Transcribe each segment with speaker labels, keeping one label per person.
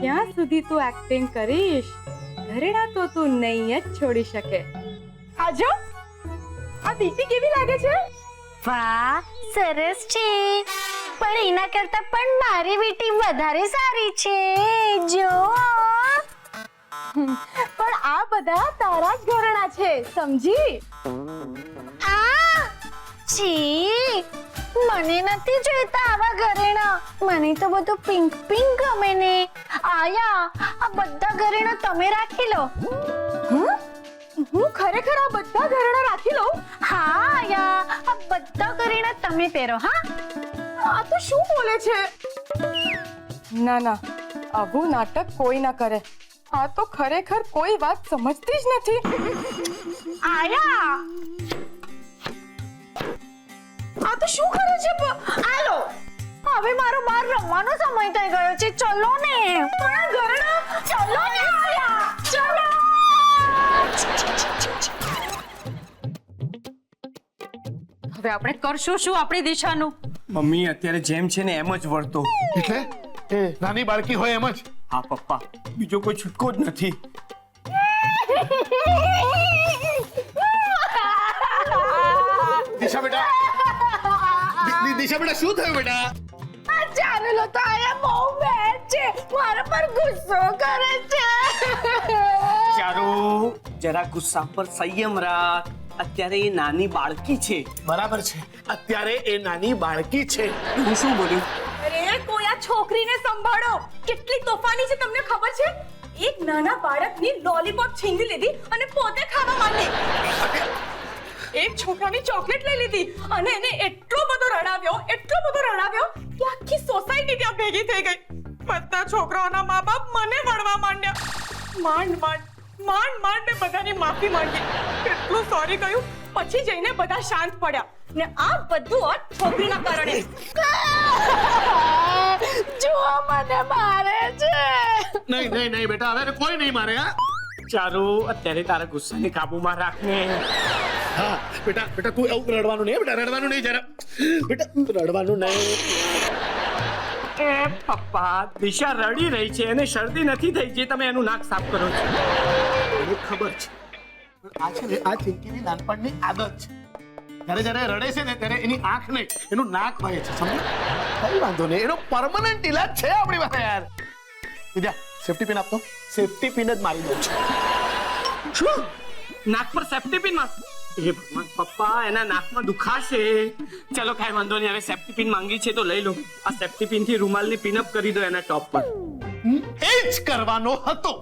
Speaker 1: ક્યાં સુધી તું એક્ટિંગ કરીશ? ઘરેણા તો તું નહીં જ છોડી શકે. આજો આ દીટી કેવી લાગે છે?
Speaker 2: વાહ, સરસ છે. પણ એના કરતા પણ મારી વીટી વધારે સારી છે. જો
Speaker 1: પણ આ બધા તારા જ ઘરેણા છે, સમજી?
Speaker 2: આ છી, મને નથી જોઈતા આવા ઘરેણા. મને તો બધું પિંક પિંક ગમે ને. આયા, આ બધા ઘરેણા તમે રાખી લો.
Speaker 1: હું ખરેખર આ બધા ઘરેણા રાખી લઉં?
Speaker 2: હા આયા, આ બધા ઘરેણા તમે પહેરો. હા,
Speaker 1: આ તો શું બોલે છે? ના ના, આવું નાટક કોઈ ના કરે. આ તો ખરેખર કોઈ વાત સમજતી જ નથી.
Speaker 2: આયા,
Speaker 1: આ તો શું કરે છે?
Speaker 2: આલો, હવે મારો બહાર રમવાનો સમય થઈ ગયો છે. ચલો ને.
Speaker 1: પણ આ ઘરેણા,
Speaker 2: ચલો ને આયા, ચલો.
Speaker 1: હવે આપણે કરશું શું આપણી દિશાનું?
Speaker 3: મમ્મી અત્યારે જેમ છે ને એમ જ વર્તો.
Speaker 4: એટલે એ નાની બાળકી હોય એમ જ.
Speaker 3: હા પપ્પા, બીજો કોઈ છૂટકો જ નથી.
Speaker 4: દિશા બેટા, દિશા બેટા શું થયું બેટા?
Speaker 2: આ ચાનેલો તો આયા બહુ બેડ છે. મારા પર ગુસ્સો કરે છે.
Speaker 3: ચારુ, જરા ગુસ્સા પર સંયમ રાખ. અત્યારે એ નાની બાળકી છે.
Speaker 4: બરાબર છે, અત્યારે એ નાની બાળકી છે.
Speaker 3: હું શું બોલ્યું?
Speaker 1: અરે કોઈ આ છોકરીને સંભાળો. કેટલી તોફાની છે તમને ખબર છે? એક નાના બાળકની લોલીપોપ છીનવી લીધી અને પોતે ખાવા માંડી. એક છોકરાની ચોકલેટ લઈ લીધી અને એને એટલો બધો રડાવ્યો કે આખી સોસાયટી ત્યાં ભેગી થઈ ગઈ. બધા છોકરાઓના મા-બાપ મને વળવા માંડ્યા. માંડ મેં બધાની માફી માંગી. કેટલું સોરી કહ્યું, પછી જઈને બધા શાંત પડ્યા. ને આ બધું આ છોકરીના કારણે.
Speaker 2: જુઓ મને મારે છે.
Speaker 4: નહીં બેટા, હવે કોઈ નહીં મારે. હા
Speaker 3: ચારુ, અત્યારે તારા ગુસ્સાને કાબુમાં રાખને.
Speaker 4: હા બેટા તું એવું રડવાનું નહીં. બેટા રડવાનું નહીં જરા. બેટા રડવાનું નહીં.
Speaker 3: એ પપ્પા, દિશા રડી રહી છે અને શરદી નથી થઈ જે તમે એનું નાક સાફ કરો છો.
Speaker 4: મને ખબર છે, પણ આ છે ને આ ચિંકીની નાનપણની આદત છે. જ્યારે રડે છે ને ત્યારે એની આંખ નહીં, એનું નાક વહે છે. સમજો? કઈ વાંધો નહીં, એનો પરમનન્ટ ઇલાજ છે આપણી પાસે યાર. વિદ્યા, સેફ્ટી પિન આપતો. સેફ્ટી પિન જ મારી દઉં છું.
Speaker 3: શું? નાક પર સેફ્ટી પિન માર? એ ભગવાન પપ્પા, એના નાકમાં દુખાશે. ચલો કાંઈ વાંધો નહીં, હવે સેફ્ટી પિન માંગી છે તો લઈ લો. આ સેફ્ટી પિન થી રૂમાલની પિનઅપ કરી દો એના ટોપ પર.
Speaker 4: એ જ કરવાનો હતો.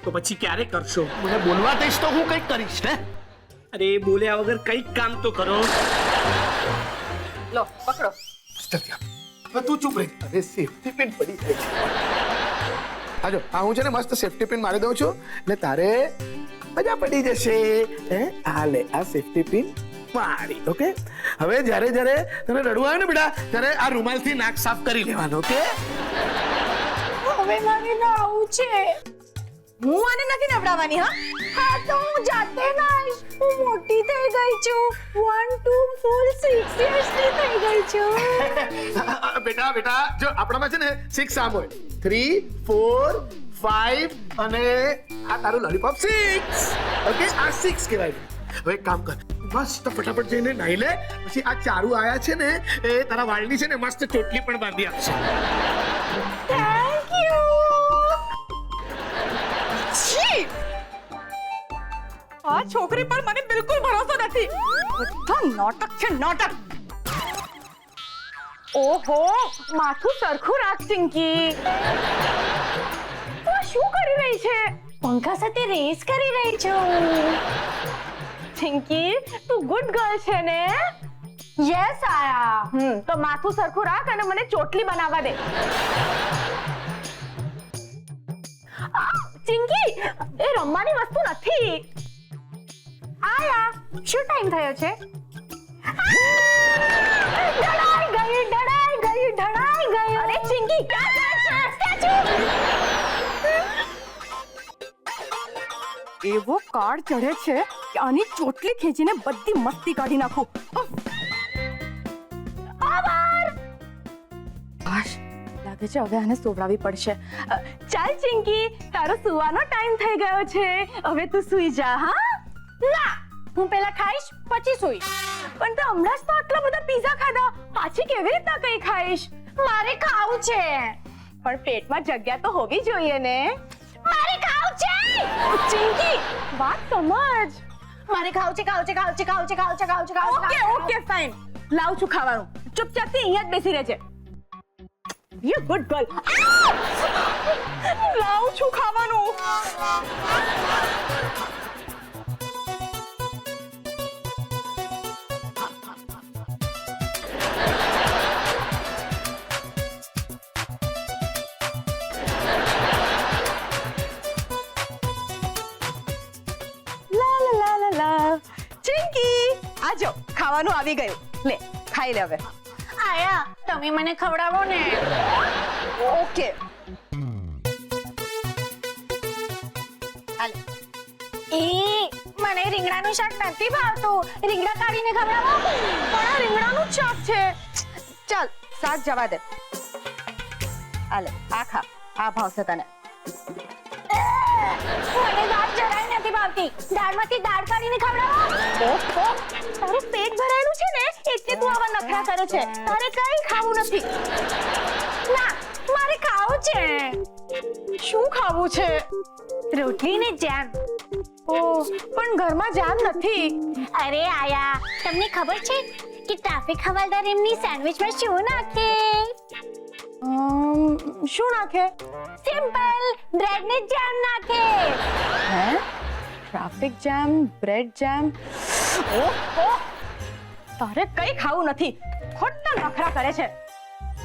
Speaker 3: તો પછી ક્યારે કરશો?
Speaker 4: મને બોલવા દઈશ તો હું કંઈક કરીશ ને.
Speaker 3: અરે બોલ્યા વગર કંઈક કામ તો કરો.
Speaker 1: લો પકડો.
Speaker 4: જલ્દી આપ. હવે તું ચૂપ રહી. અરે સેફ્ટી પિન પડી ગઈ છે. આજો, આ હું છે ને મસ્ત સેફ્ટી પિન મારી દઉં છું ને તારે મજા પડી જશે. આ લે, આ સેફ્ટી પિન મારી. ઓકે, હવે જ્યારે તને રડવું આવે ને બેટા, ત્યારે આ રૂમાલથી નાક સાફ કરી લેવાનું. ઓકે?
Speaker 2: હવે મને નાવું છે.
Speaker 1: હું આને નથી નવડાવવાની.
Speaker 2: હા તો હું જાતે નાઈશ. હું મોટી થઈ ગઈ છું. 1 2 4 6 yearsની થઈ ગઈ છું.
Speaker 4: બેટા જો આપણામાં છે ને 6 આમ હોય. 3 4 5 અને આ તારું લોલીપોપ 6. ઓકે, આ 6 કહેવાય. હવે એક કામ કર, મસ્ત ફટાફટ જઈને નાઈ લે. પછી આ ચારુ આયા છે ને એ તારા વાળની છે ને મસ્ત ચોટલી પણ બાંધી આપશે.
Speaker 2: Thank you.
Speaker 1: આ છોકરી પર મને બિલકુલ ભરોસો નથી. બધા નાટક છે, નાટક. ઓહો, માથું સરખું રાખ ચિંકી. તું શું કરી રહી છે?
Speaker 2: પંખા સાથે રેસ કરી રહી છું.
Speaker 1: ચિંકી, તું ગુડ ગર્લ છે ને?
Speaker 2: યસ આયા.
Speaker 1: તો માથું સરખું રાખ અને મને ચોટલી બનાવવા દે. ચિંકી, એ રમવાની વસ્તુ નથી.
Speaker 2: આયા, શું ટાઈમ થયો છે? ઢળાઈ ગઈ.
Speaker 1: અરે ચિંકી, ક્યાં જાય છે? સ્ટેચ્યુ. એવો કાર્ડ ચઢે છે કે આની ચોટલી ખેંચીને બધી મસ્તી કાઢી નાખું. આભાર. લાગે છે હવે આને સોવડાવવી પડશે. ચાલ ચિંકી, તારો સુવાનો ટાઈમ થઈ ગયો છે. હવે તું સૂઈ જા. હા,
Speaker 2: ના, હું પહેલા ખાઈશ પછી સૂઈશ.
Speaker 1: પણ તો હમણાં જ તો આટલા બધા પીઝા ખાધા, પાછી કેવી રીતના કઈ ખાઈશ?
Speaker 2: મારે ખાવું છે.
Speaker 1: પણ પેટમાં જગ્યા તો હોવી જોઈએ ને.
Speaker 2: મારે ખાવું છે.
Speaker 1: ચિંકી, વાત સમજ.
Speaker 2: મારે ખાવું છે, ખાવું છે, ખાવું છે, ખાવું છે, ખાવું છે, ખાવું છે, ખાવું છે.
Speaker 1: ઓકે ફાઇન, લાવ છું ખાવાનું. ચૂપચાપથી અહીંયા જ બેસી રહેજે. You good girl. લાવ છું ખાવાનું. લા લા લા લા લા. ચિંકી, આજો ખાવાનું આવી ગયું. લે, ખાઈ લે હવે.
Speaker 2: આયા, તમે મને ખવડાવો ને.
Speaker 1: ઓકે.
Speaker 2: હાલ. મને રીંગણાનું શાક નથી ભાવતું. રીંગણા કાઢીને ખવડાવો.
Speaker 1: પણ આ રીંગણાનું જ શાક છે. ચાલ, શાક જવા દે. આલે, આ ખા. આ ભાવશે તને.
Speaker 2: મને દાળ જરાય નથી ભાવતી. દાળમાંથી દાળ કાઢીને ખવડાવો.
Speaker 1: ઓહો, તારું પેટ ભરાયેલું છે ને એટલે તું આવા નખરા કરે છે. તારે કઈ ખાવું નથી.
Speaker 2: ના, મારે ખાવું છે.
Speaker 1: શું ખાવું છે?
Speaker 2: રોટલી ને જેમ.
Speaker 1: ઓહ, પણ ઘરમાં જામ નથી.
Speaker 2: અરે આયા, તમને ખબર છે કે ટ્રાફિક હવાલદાર એમની સેન્ડવિચમાં શું નાખે?
Speaker 1: શું નાખે?
Speaker 2: સિમ્પલ, બ્રેડ ને જેમ નાખે.
Speaker 1: હે? ટ્રાફિક જામ, બ્રેડ જામ. ઓહો, તારે કઈ ખાવું નથી. ખોટા નખરા કરે છે.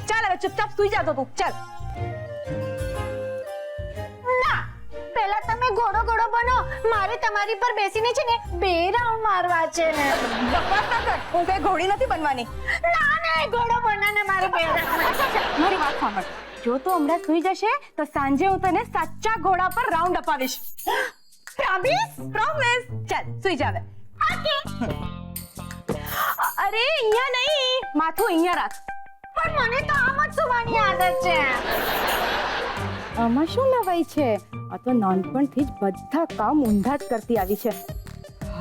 Speaker 1: ચાલ હવે ચૂપચાપ સૂઈ જા તો તું. ચાલ.
Speaker 2: ના, પહેલા તમે ઘોડો ઘોડો બનો. મારે તમારી પર બેસીને છે ને 2 રાઉન્ડ મારવા છે.
Speaker 1: બકવાસ ના કર. હું કઈ ઘોડી નથી બનવાની.
Speaker 2: ના ના, ઘોડો બનાને મારે 2 રાઉન્ડ.
Speaker 1: મારી વાત સાંભળ. જો તું હમણાં સૂઈ જશે તો સાંજે હું તને સાચા ઘોડા પર રાઉન્ડ અપાવીશ. પ્રોમિસ? પ્રોમિસ. ચાલ સૂઈ જા હવે.
Speaker 2: ઓકે.
Speaker 1: અરે અહીંયા નહીં, માથું અહીંયા રાખ.
Speaker 2: પણ મને તો આમ જ સુવાની આદત છે.
Speaker 1: આમાં શું નવાઈ છે? આ તો નાનપણથી જ બધા કામ ઊંધા જ કરતી આવી છે.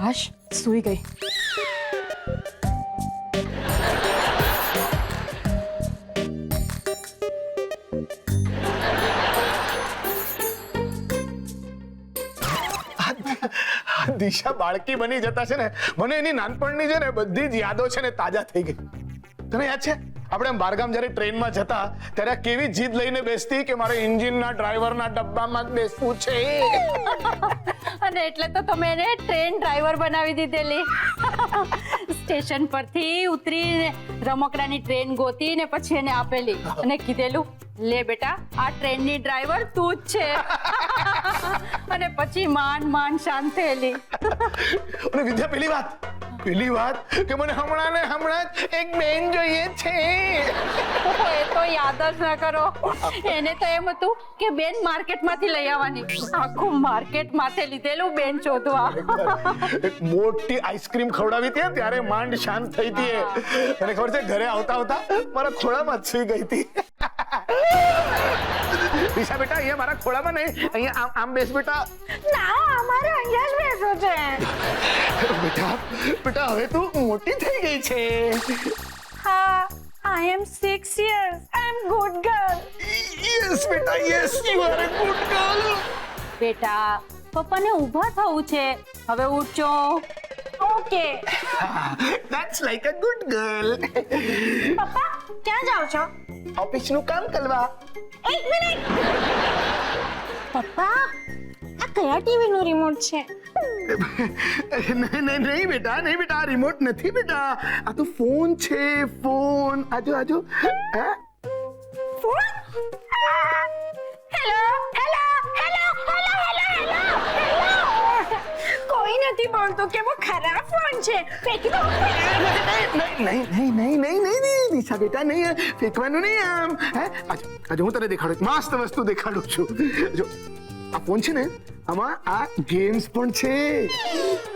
Speaker 1: હાશ, સૂઈ ગઈ.
Speaker 4: દિશા બાળકી બની જતા છે ને, મને એની નાનપણની છે ને બધી જ યાદો છે ને તાજા થઈ ગઈ. તને યાદ છે આપણે બારગામ જ્યારે ટ્રેનમાં જતા ત્યારે આ કેવી જીદ લઈને બેસતી કે મારે એન્જિનના ડ્રાઈવરના ડબ્બામાં જ બેસવું છે.
Speaker 5: અને એટલે તો તમે એને ટ્રેન ડ્રાઈવર બનાવી દીધેલી. સ્ટેશન પરથી ઉતરીને રમકડાની ટ્રેન ગોતીને પછી એને આપેલી અને કીધેલું, લે બેટા, આ ટ્રેનની ડ્રાઈવર તું જ છે. અને પછી માંડ શાંત થયેલી.
Speaker 4: અને વિદ્યા પેલી વાત કે મને હમણાં ને હમણાં જ એક બેન જોઈએ છે.
Speaker 5: એ તો યાદ જ ના કરો. એને તો એમ હતું કે બેન માર્કેટમાંથી લઈ આવવાની. આખું માર્કેટ માથે લીધેલું બેન શોધવા.
Speaker 4: એક મોટી આઈસ્ક્રીમ ખવડાવી હતી ત્યારે માંડ શાંત થઈ હતી. અને ખબર છે ઘરે આવતા આવતા મારા ખોળામાં જ સૂઈ ગઈ હતી. દિશા બેટા, અહીંયા મારા ખોળામાં નહીં, અહીંયા આમ બેસ બેટા.
Speaker 2: ના, અમારે અહીંયા જ બેસવું છે.
Speaker 4: બેટા હવે તું મોટી થઈ ગઈ છે.
Speaker 1: હા, I am 6 years. I am good girl.
Speaker 4: Yes બેટા, yes, you are a good girl.
Speaker 5: બેટા, પપ્પાને ઊભા થવું છે. હવે ઉઠજો.
Speaker 2: Okay.
Speaker 4: That's like a good girl.
Speaker 2: પપ્પા, ક્યાં જાઓ છો?
Speaker 4: ઓફિસનું કામ કરવા.
Speaker 2: 1 મિનિટ. પપ્પા, આ કયા ટીવી નું રિમોટ છે?
Speaker 4: નહીં બેટા, આ રિમોટ નથી બેટા. આ તો ફોન છે, ફોન. આજો. હા,
Speaker 2: ફોન? હેલો. કોઈ નથી બોલતું. કેવો ખરાબ ફોન છે. ફેંકી દો.
Speaker 4: નહીં દિશા બેટા, નહીં ફેંકવાનું નહીં આમ. હે, આજો હું તને દેખાડું, મસ્ત વસ્તુ દેખાડું છું. જો આ ફોન છે ને, આમાં આ ગેમ્સ પણ છે.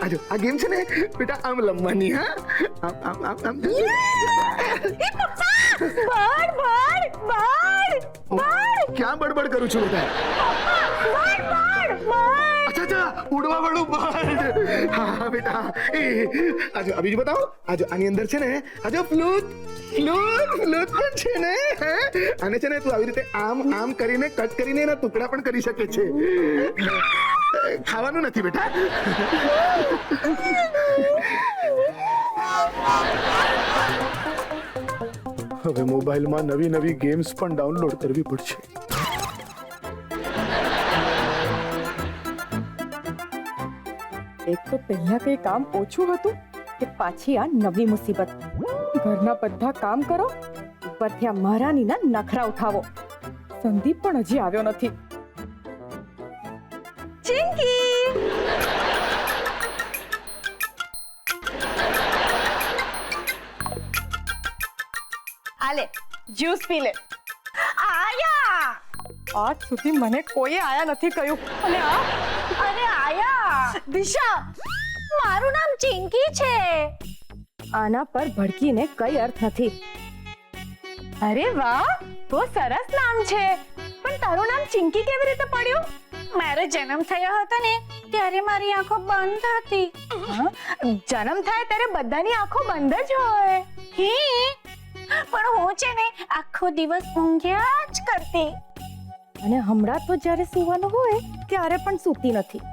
Speaker 4: આજો આ ગેમ છે ને બેટા, આમ લંબાની. હા, આમ.
Speaker 2: એ પપ્પા, બર્ડ.
Speaker 4: ક્યાં બડબડ કરું છું બેટા? અચ્છા અચ્છા, ઉડવા વાળું બર્ડ. હા બેટા, આજો આ બીજું બતાવો. આજો આની અંદર છે ને, આજો ફ્લૂટ પણ છે ને. આને છે ને તું આવી રીતે આમ કરીને કટ કરીને એના ટુકડા પણ કરી શકે છે. ખાવાનું નથી બેટા. હવે મોબાઈલમાં નવી ગેમ્સ પણ ડાઉનલોડ કરવી પડશે.
Speaker 1: એક તો પહેલા કઈ કામ ઓછું હતું કે પાછી આ નવી મુસીબત. ઘરના બધા કામ કરો, ઉપરથી આ મહારાનીના નખરા ઉઠાવો. સંદીપ પણ હજી આવ્યો નથી. ચિંકી, આલે જ્યુસ પી લે.
Speaker 2: આયા,
Speaker 1: આજ સુધી મને કોઈ આયા નથી કહ્યું, અને આ
Speaker 2: અરે આયા.
Speaker 1: દિશા,
Speaker 2: મારું નામ ચિંકી છે.
Speaker 1: આના પર ભડકીને કઈ અર્થ નથી. અરે વાહ, તો સરસ નામ છે, પણ તારું નામ ચિંકી કેવી રીતે પડ્યું?
Speaker 2: મારો જન્મ થયો હતો ને ત્યારે મારી આંખો બંધ હતી.
Speaker 1: જન્મ થાય ત્યારે બધાની આંખો બંધ જ હોય.
Speaker 2: પણ હું છે ને આખો દિવસ ઊંઘ્યા જ કરતી.
Speaker 1: અને હમણાં તો જ્યારે સૂવાનું હોય ત્યારે પણ સૂતી નથી.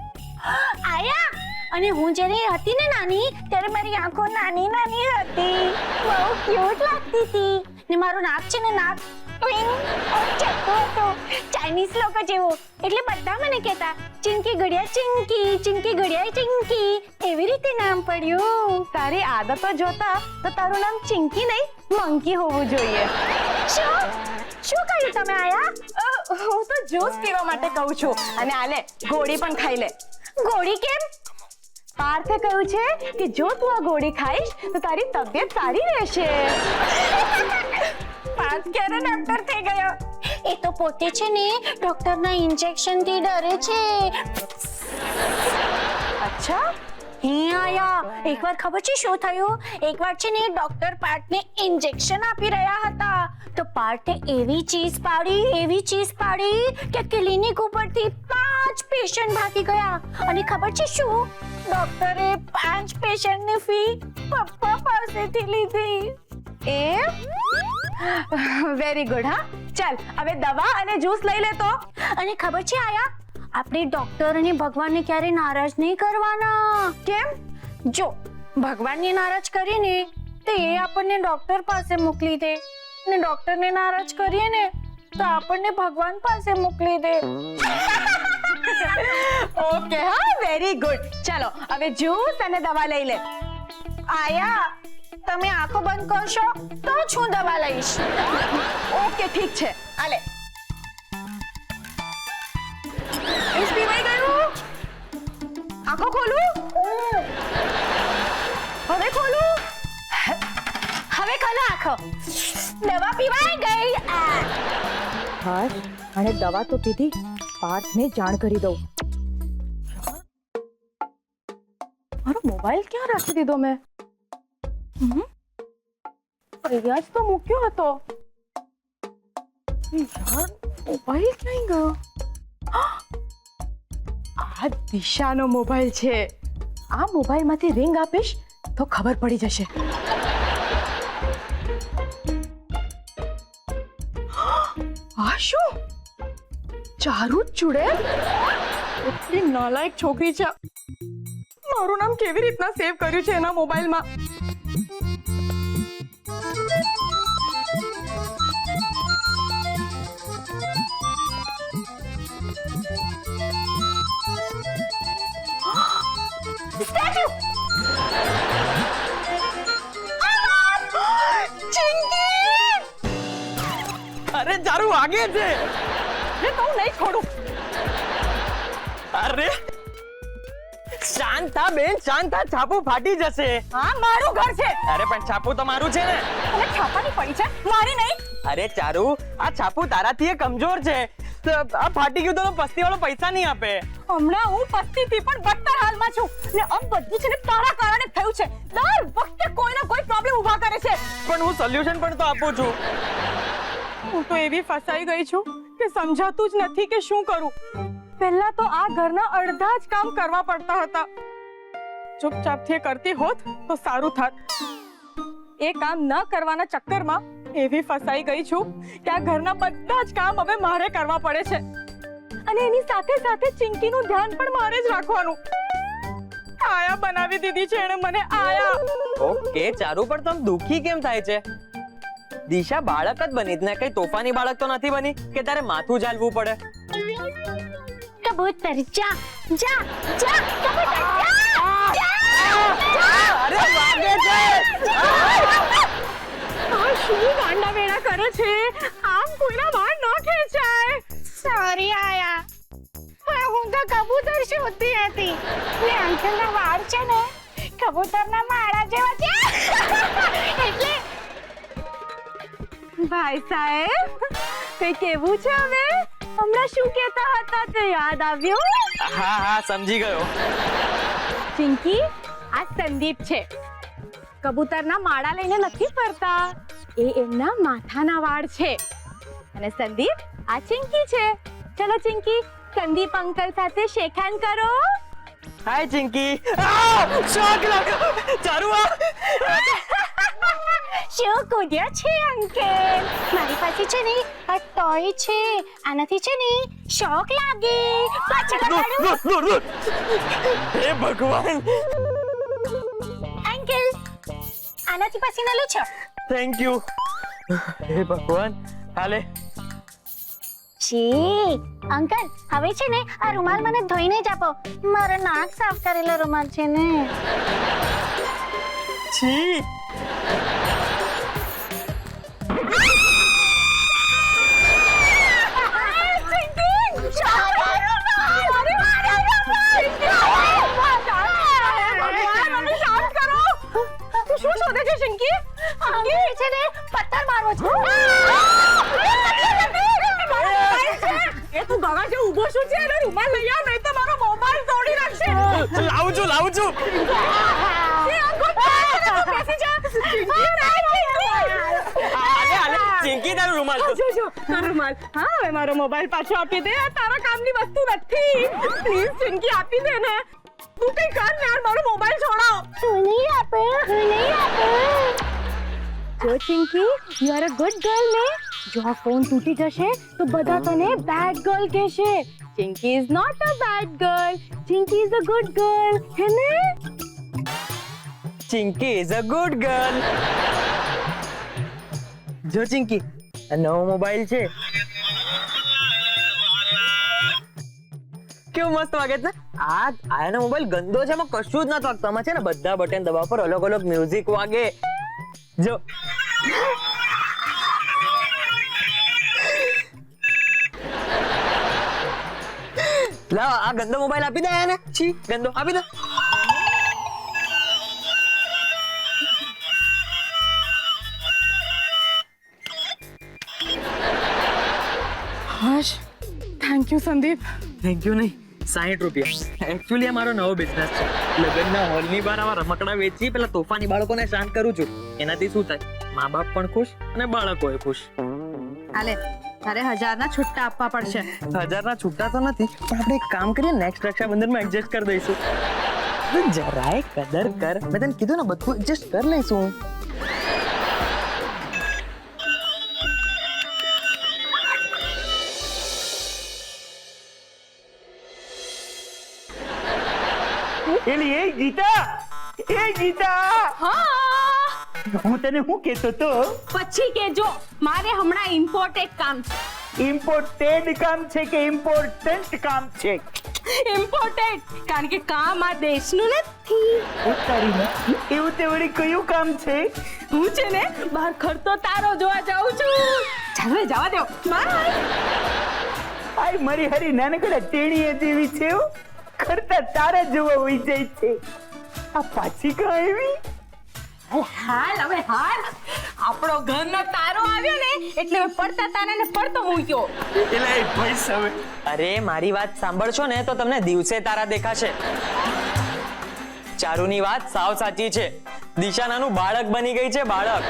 Speaker 2: આયા, અને હું જ્યારે હતી ને નાની ત્યારે મારી આંખો નાની નાની હતી. બહુ ક્યુટ લાગતી હતી. ને મારું નાક છે ને, નાક ટ્વિંગ ચપટું હતું, ચાઇનીઝ લોકો જેવું. એટલે બધા મને કહેતા ચિંકી ઘડિયા ચિંકી, ચિંકી ઘડિયા ચિંકી. એવી રીતે નામ પડ્યું.
Speaker 1: તારી આદતો જોતા તો તારું નામ ચિંકી નહીં, મંકી હોવું જોઈએ.
Speaker 2: શું કહ્યું તમે આયા?
Speaker 1: હું તો જ્યુસ પીવા માટે કહું છું. અને આલે ગોળી પણ ખાઈ લે.
Speaker 2: ગોળી કેમ?
Speaker 1: પાર્થે કહ્યું છે કે જો તું આ ગોળી ખાઈશ તો તારી તબિયત સારી રહેશે.
Speaker 2: પાર્થ ક્યારે ડોક્ટર થઈ ગયો? એ તો પોતે છે ને ડોક્ટરના ઇન્જેક્શન થી ડરે છે.
Speaker 1: અચ્છા,
Speaker 2: આયા, એકવાર ખબર છે શું થયું? એકવાર છે ને ડોક્ટર પાર્થને ઇન્જેક્શન આપી રહ્યા હતા તો પાર્થે એવી ચીઝ પાડી કે ક્લિનિક ઉપરથી 5 પેશન્ટ ભાગી ગયા. અને ખબર છે શું? ડોક્ટરે 5 પેશન્ટની ફી પપ્પા પાસેથી લીધી.
Speaker 1: Very good. હા, ચાલ હવે દવા અને જ્યુસ લઈ લે તો.
Speaker 2: અને ખબર છે આયા, આપણે ડોક્ટર અને ભગવાનને ક્યારે નારાજ નહીં કરવાના.
Speaker 1: કેમ?
Speaker 2: જો ભગવાનને નારાજ કરીને તો એ આપણને ડોક્ટર પાસે મોકલી દે, ને ડોક્ટરને નારાજ કરીએ ને તો આપણને ભગવાન પાસે મોકલી દે.
Speaker 1: ઓકે, હા, વેરી ગુડ. ચાલો હવે જ્યુસ અને દવા લઈ લે.
Speaker 2: આયા, તમે આંખો બંધ કરશો તો જ હું દવા લઈશ.
Speaker 1: ઓકે, ઠીક છે. આલે જ્યુસ પીવાઈ ગયું. આંખો ખોલું? હવે ખોલું?
Speaker 2: હવે ખોલો આંખો. દવા પીવાઈ ગઈ.
Speaker 1: હા, અને દવા તો પીધી. પાર્થને જાણ કરી દઉં. મારો મોબાઈલ ક્યાં રાખી દીધો મેં? અહીંયા જ તો મૂક્યો હતો. યાર, મોબાઈલ ક્યાં ગયો? આ દિશાનો મોબાઈલ છે. આ મોબાઈલમાંથી રિંગ આપીશ તો ખબર પડી જશે. આ શું? ચારુ ચુડેલ? એટલી નાલાયક છોકરી છે. મારું નામ કેવી રીતના સેવ કર્યું છે એના મોબાઈલમાં?
Speaker 3: અરે ચારુ આગે છે.
Speaker 1: એ તો હું નહીં છોડું.
Speaker 3: અરે શાંત થા બેન, શાંત થા. છાપુ ફાટી જશે.
Speaker 1: હા, મારું ઘર છે.
Speaker 3: અરે પણ છાપુ તો મારું છે ને.
Speaker 1: અને છાપાની પડી છે, મારી નહીં.
Speaker 3: અરે ચારુ, આ છાપુ તારાથી કમજોર છે. તો આ ફાટી ગયું તો પસ્તી વાળો પૈસા નહીં આપે.
Speaker 1: હમણાં હું પસ્તીથી પણ બદતર હાલમાં છું. ને આમ બધું છે ને તારા કારણે થયું છે. દર વખતે કોઈ ના કોઈ પ્રોબ્લેમ ઊભા કરે છે.
Speaker 3: પણ હું સોલ્યુશન પણ તો આપું છું.
Speaker 1: હું તો એવી ફસાઈ ગઈ છું કે સમજાતું જ નથી કે શું કરું. પહેલા તો આ ઘરના અડધા જ કામ કરવા પડતા હતા. ચૂપચાપથી કરતી હોત તો સારું થાત. એ કામ ન કરવાના ચક્કરમાં એવી ફસાઈ ગઈ છું કે આ ઘરના બધા જ કામ હવે મારે કરવા પડે છે. અને એની સાથે સાથે ચિંકીનું ધ્યાન પણ મારે જ રાખવાનું. આયા બનાવી દીધી છે એણે મને આયા.
Speaker 6: ઓકે ચારુ, પણ તમે દુખી કેમ થાય છે? દિશા બાળક જ બની ને કઈ તોફાની બાળક તો નથી બની કે તારે માથું ઝાલવું પડે.
Speaker 2: કબૂતર જા જા જા કબૂતર જા
Speaker 6: અરે વાગે છે!
Speaker 1: આ શું ગાંડા વેડા કરે છે? આમ કોઈના વાળ ન ખેંચાય.
Speaker 2: સોરી આયા, પણ હું તો કબૂતર શોધતી હતી ને અંકલના વાળ છે ને કબૂતરના માળા જેવા છે એટલે.
Speaker 1: ભાઈ સાહેબ, કઈ કેવું છે હવે? હમણાં શું કહેતા હતા તે યાદ આવ્યું?
Speaker 6: હા હા, સમજી ગયો.
Speaker 1: ચિંકી, આ સંદીપ છે. કબૂતરના માળા લઈને નથી ફરતા, એ એમના માથાના વાળ છે. અને સંદીપ, આ ચિંકી છે. ચલો ચિંકી, સંદીપ અંકલ સાથે શેક હેન્ડ કરો.
Speaker 6: હાય ચિંકી. શોક લાગ્યો ચારુ.
Speaker 2: શું કૂદ્યા છે અંકલ? મારી પાસે છે ને આ ટોય છે, આનાથી છે ને શોક લાગે. પાછળ લગાડું?
Speaker 6: હે ભગવાન,
Speaker 2: અંકલ આનાથી પસીનો લો છો.
Speaker 6: Thank you. હે ભગવાન, હાલે.
Speaker 2: છી અંકલ, હવે છે ને આ રૂમાલ મને ધોઈને જ આપો. મારો નાક સાફ કરેલો રૂમાલ છે ને.
Speaker 6: છી.
Speaker 1: શું શોધે છે ચિંકી?
Speaker 2: અંકલ છે ને પથ્થર મારવો છે.
Speaker 1: એ તું ગવા જે ઊભો શું છે? એનો રૂમાલ લઈ આવ, નહીં તો મારો મોબાઈલ તોડી નાખશે.
Speaker 6: લાવું છું.
Speaker 1: બેસી જા. ચિંકી,
Speaker 6: ચિંકી તારું રૂમાલ તો.
Speaker 1: જો તારો રૂમાલ. હા, હવે મારો મોબાઈલ પાછો આપી દે. આ તારા કામની વસ્તુ નથી. પ્લીઝ ચિંકી, આપી દે ને. તું કઈ કર ને યાર, મારો મોબાઈલ છોડાવ.
Speaker 2: હું નહીં આપે.
Speaker 1: જો Chinki, you are a good girl ને. જો આ ફોન તૂટી જશે તો બધા તને બેડ ગર્લ કહેશે. Chinki is not a bad girl. Chinki is a good girl, હે ને?
Speaker 6: Chinki is a good girl. જો ચિંકી, આ નવો મોબાઈલ છે. કેવું મસ્ત વાગે છે. આનો મોબાઈલ ગંદો છે, એમાં કશું જ નથી વાગતું. આમાં છે ને બધા બટન દબાવ પર અલગ અલગ મ્યુઝિક વાગે. જો લાવ, આ ગંદો મોબાઈલ આપી દે ને. છી, ગંદો આપી દે.
Speaker 1: Harsh, thank you Sandeep.
Speaker 6: Thank you નહીં, 60 રૂપિયા. એકચ્યુઅલી આ મારો નવો બિઝનેસ છે. લગ્નના હોલની બહાર આવા રમકડા વેચી પેલા તોફાની બાળકોને શાંત કરું છું. એનાથી શું થાય? મા બાપ પણ ખુશ અને બાળકોય ખુશ.
Speaker 5: હાલે, તારે 1000ના છૂટા આપવા પડશે.
Speaker 6: 1000ના છૂટા તો નથી, પણ આપણે એક કામ કરીએ, નેક્સ્ટ રક્ષાબંધનમાં એડજસ્ટ કરી દઈશું. જરાય કદર કર. મેં તને કીધું ને, બધું એડજસ્ટ કરી લઈશું.
Speaker 7: એલી એ ગીતા હું તને શું કહેતો તો?
Speaker 1: પછી કેજો, મારે હમણાં ઇમ્પોર્ટેન્ટ કામ છે.
Speaker 7: ઇમ્પોર્ટેડ કામ છે કે ઇમ્પોર્ટન્ટ કામ છે?
Speaker 1: ઇમ્પોર્ટેન્ટ, કારણ કે કામ આ દેશનું નથી.
Speaker 7: એવું તે વળી કયું કામ છે?
Speaker 1: હું છે ને બહાર ખરતો તારો જોવા જાઉં છું. ચાલો જવા દો. બાય.
Speaker 7: આય મારી હરી નાનકડા ટેણીએ જેવી છે હો. ખરતા તારા જોવા હોઈ જાય છે. આ પાછી કાં આવી?
Speaker 1: હાલ હવે હાલ. આપણો ઘરનો તારો આવ્યો ને એટલે પડતા તારાને પડતો મૂક્યો.
Speaker 7: એલા એ ભઈસ હવે.
Speaker 6: અરે મારી વાત સાંભળશો ને તો તમને દિવસે તારા દેખાશે. ચારુની વાત સાવ સાચી છે. દિશા નાનું બાળક બની ગઈ છે, બાળક.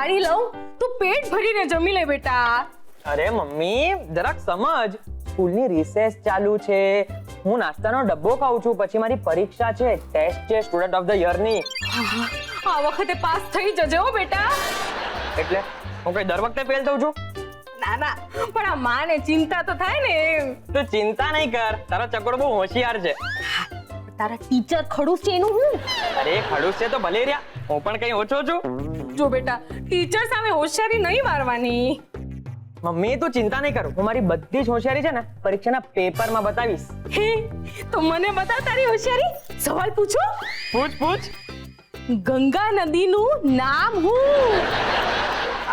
Speaker 1: પાણી લઉં તું પેટ ભરીને જમી લે બેટા.
Speaker 6: અરે મમ્મી જરાક સમજ, સ્કૂલની રિસેસ ચાલુ છે, હું નાસ્તાનો ડબ્બો ખાઉં છું, પછી મારી પરીક્ષા છે, ટેસ્ટ છે સ્ટુડન્ટ ઓફ ધ યર ની.
Speaker 1: આ વખતે પાસ થઈ જજે હો બેટા.
Speaker 6: એટલે હું કઈ દર વખતે ફેલ થઉં છું?
Speaker 1: ના ના, પણ આ માને ચિંતા તો થાય ને એમ.
Speaker 6: તું ચિંતા નહીં કર, તારો ચકડો બહુ હોશિયાર છે.
Speaker 1: તારા ટીચર ખડૂસ છે એનું હું?
Speaker 6: અરે ખડૂસ છે તો ભલે રહ્યા, હું પણ કઈ ઓછો છું?
Speaker 1: જો બેટા, ટીચર સામે હોશિયારી નહીં મારવાની.
Speaker 6: મમ્મી તું ચિંતા નહીં કર, હું મારી બધી જ હોશિયારી છે ને પરીક્ષાના પેપરમાં બતાવીશ.
Speaker 1: હે, તો મને બતા તારી હોશિયારી. સવાલ પૂછો.
Speaker 6: પૂછ પૂછ.
Speaker 1: ગંગા નદીનું નામ હું?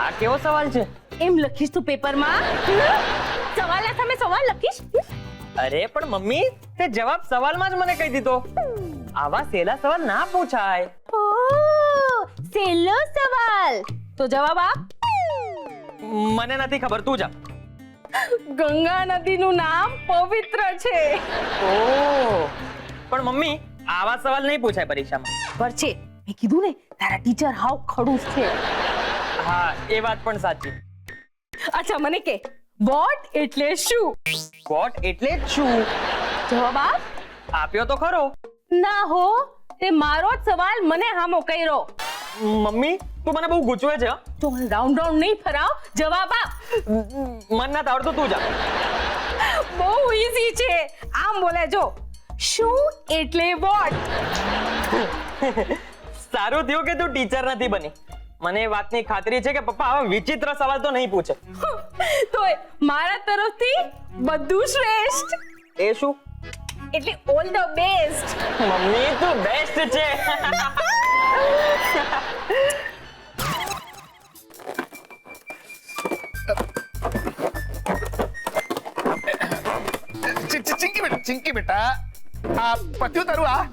Speaker 6: આ કેવો સવાલ છે?
Speaker 1: એમ લખીશ તું પેપરમાં? સવાલના સામે સવાલ લખીશ?
Speaker 6: અરે પણ મમ્મી તે જવાબ સવાલમાં જ મને કહી દીધો. આવા સહેલા સવાલ ના પૂછાય.
Speaker 1: ઓહ, સહેલો સવાલ. તો જવાબ આપ.
Speaker 6: મને નથી ખબર, તું જા.
Speaker 1: ગંગા નદીનું નામ પવિત્ર છે.
Speaker 6: ઓહ, પણ મમ્મી આવા સવાલ નહીં પૂછાય પરીક્ષામાં.
Speaker 1: પર છે, મેં કીધું ને તારા ટીચર હાવ ખડૂસ છે.
Speaker 6: હા એ વાત પણ સાચી.
Speaker 1: અચ્છા મને કે વોટ એટલે શું?
Speaker 6: વોટ એટલે જ શું?
Speaker 1: જવાબ આપ.
Speaker 6: આપ્યો તો ખરો.
Speaker 1: ના હો, તે મારો જ સવાલ મને હામો કર્યો.
Speaker 6: મમ્મી તું મને બહુ ગૂંચવે છે.
Speaker 1: તો રાઉન્ડ રાઉન્ડ નહીં ફરાવ, જવાબ આપ.
Speaker 6: મન ના આવડતું, તું જા.
Speaker 1: બહુ ઈઝી છે, આમ બોલે જો. શું એટલે વોટ?
Speaker 6: સારું થયું કે તું ટીચર નથી બની. મને એ વાતની ખાતરી છે કે પપ્પા આવા વિચિત્ર સવાલ તો નહીં પૂછે.
Speaker 1: તોય મારા તરફથી બધું શ્રેષ્ઠ.
Speaker 6: એ શું?
Speaker 1: એટલે ઓલ ધ બેસ્ટ.
Speaker 6: મમ્મી તું બેસ્ટ છે.
Speaker 4: ચિંકી બેટા, આ પત્યું તારું આ?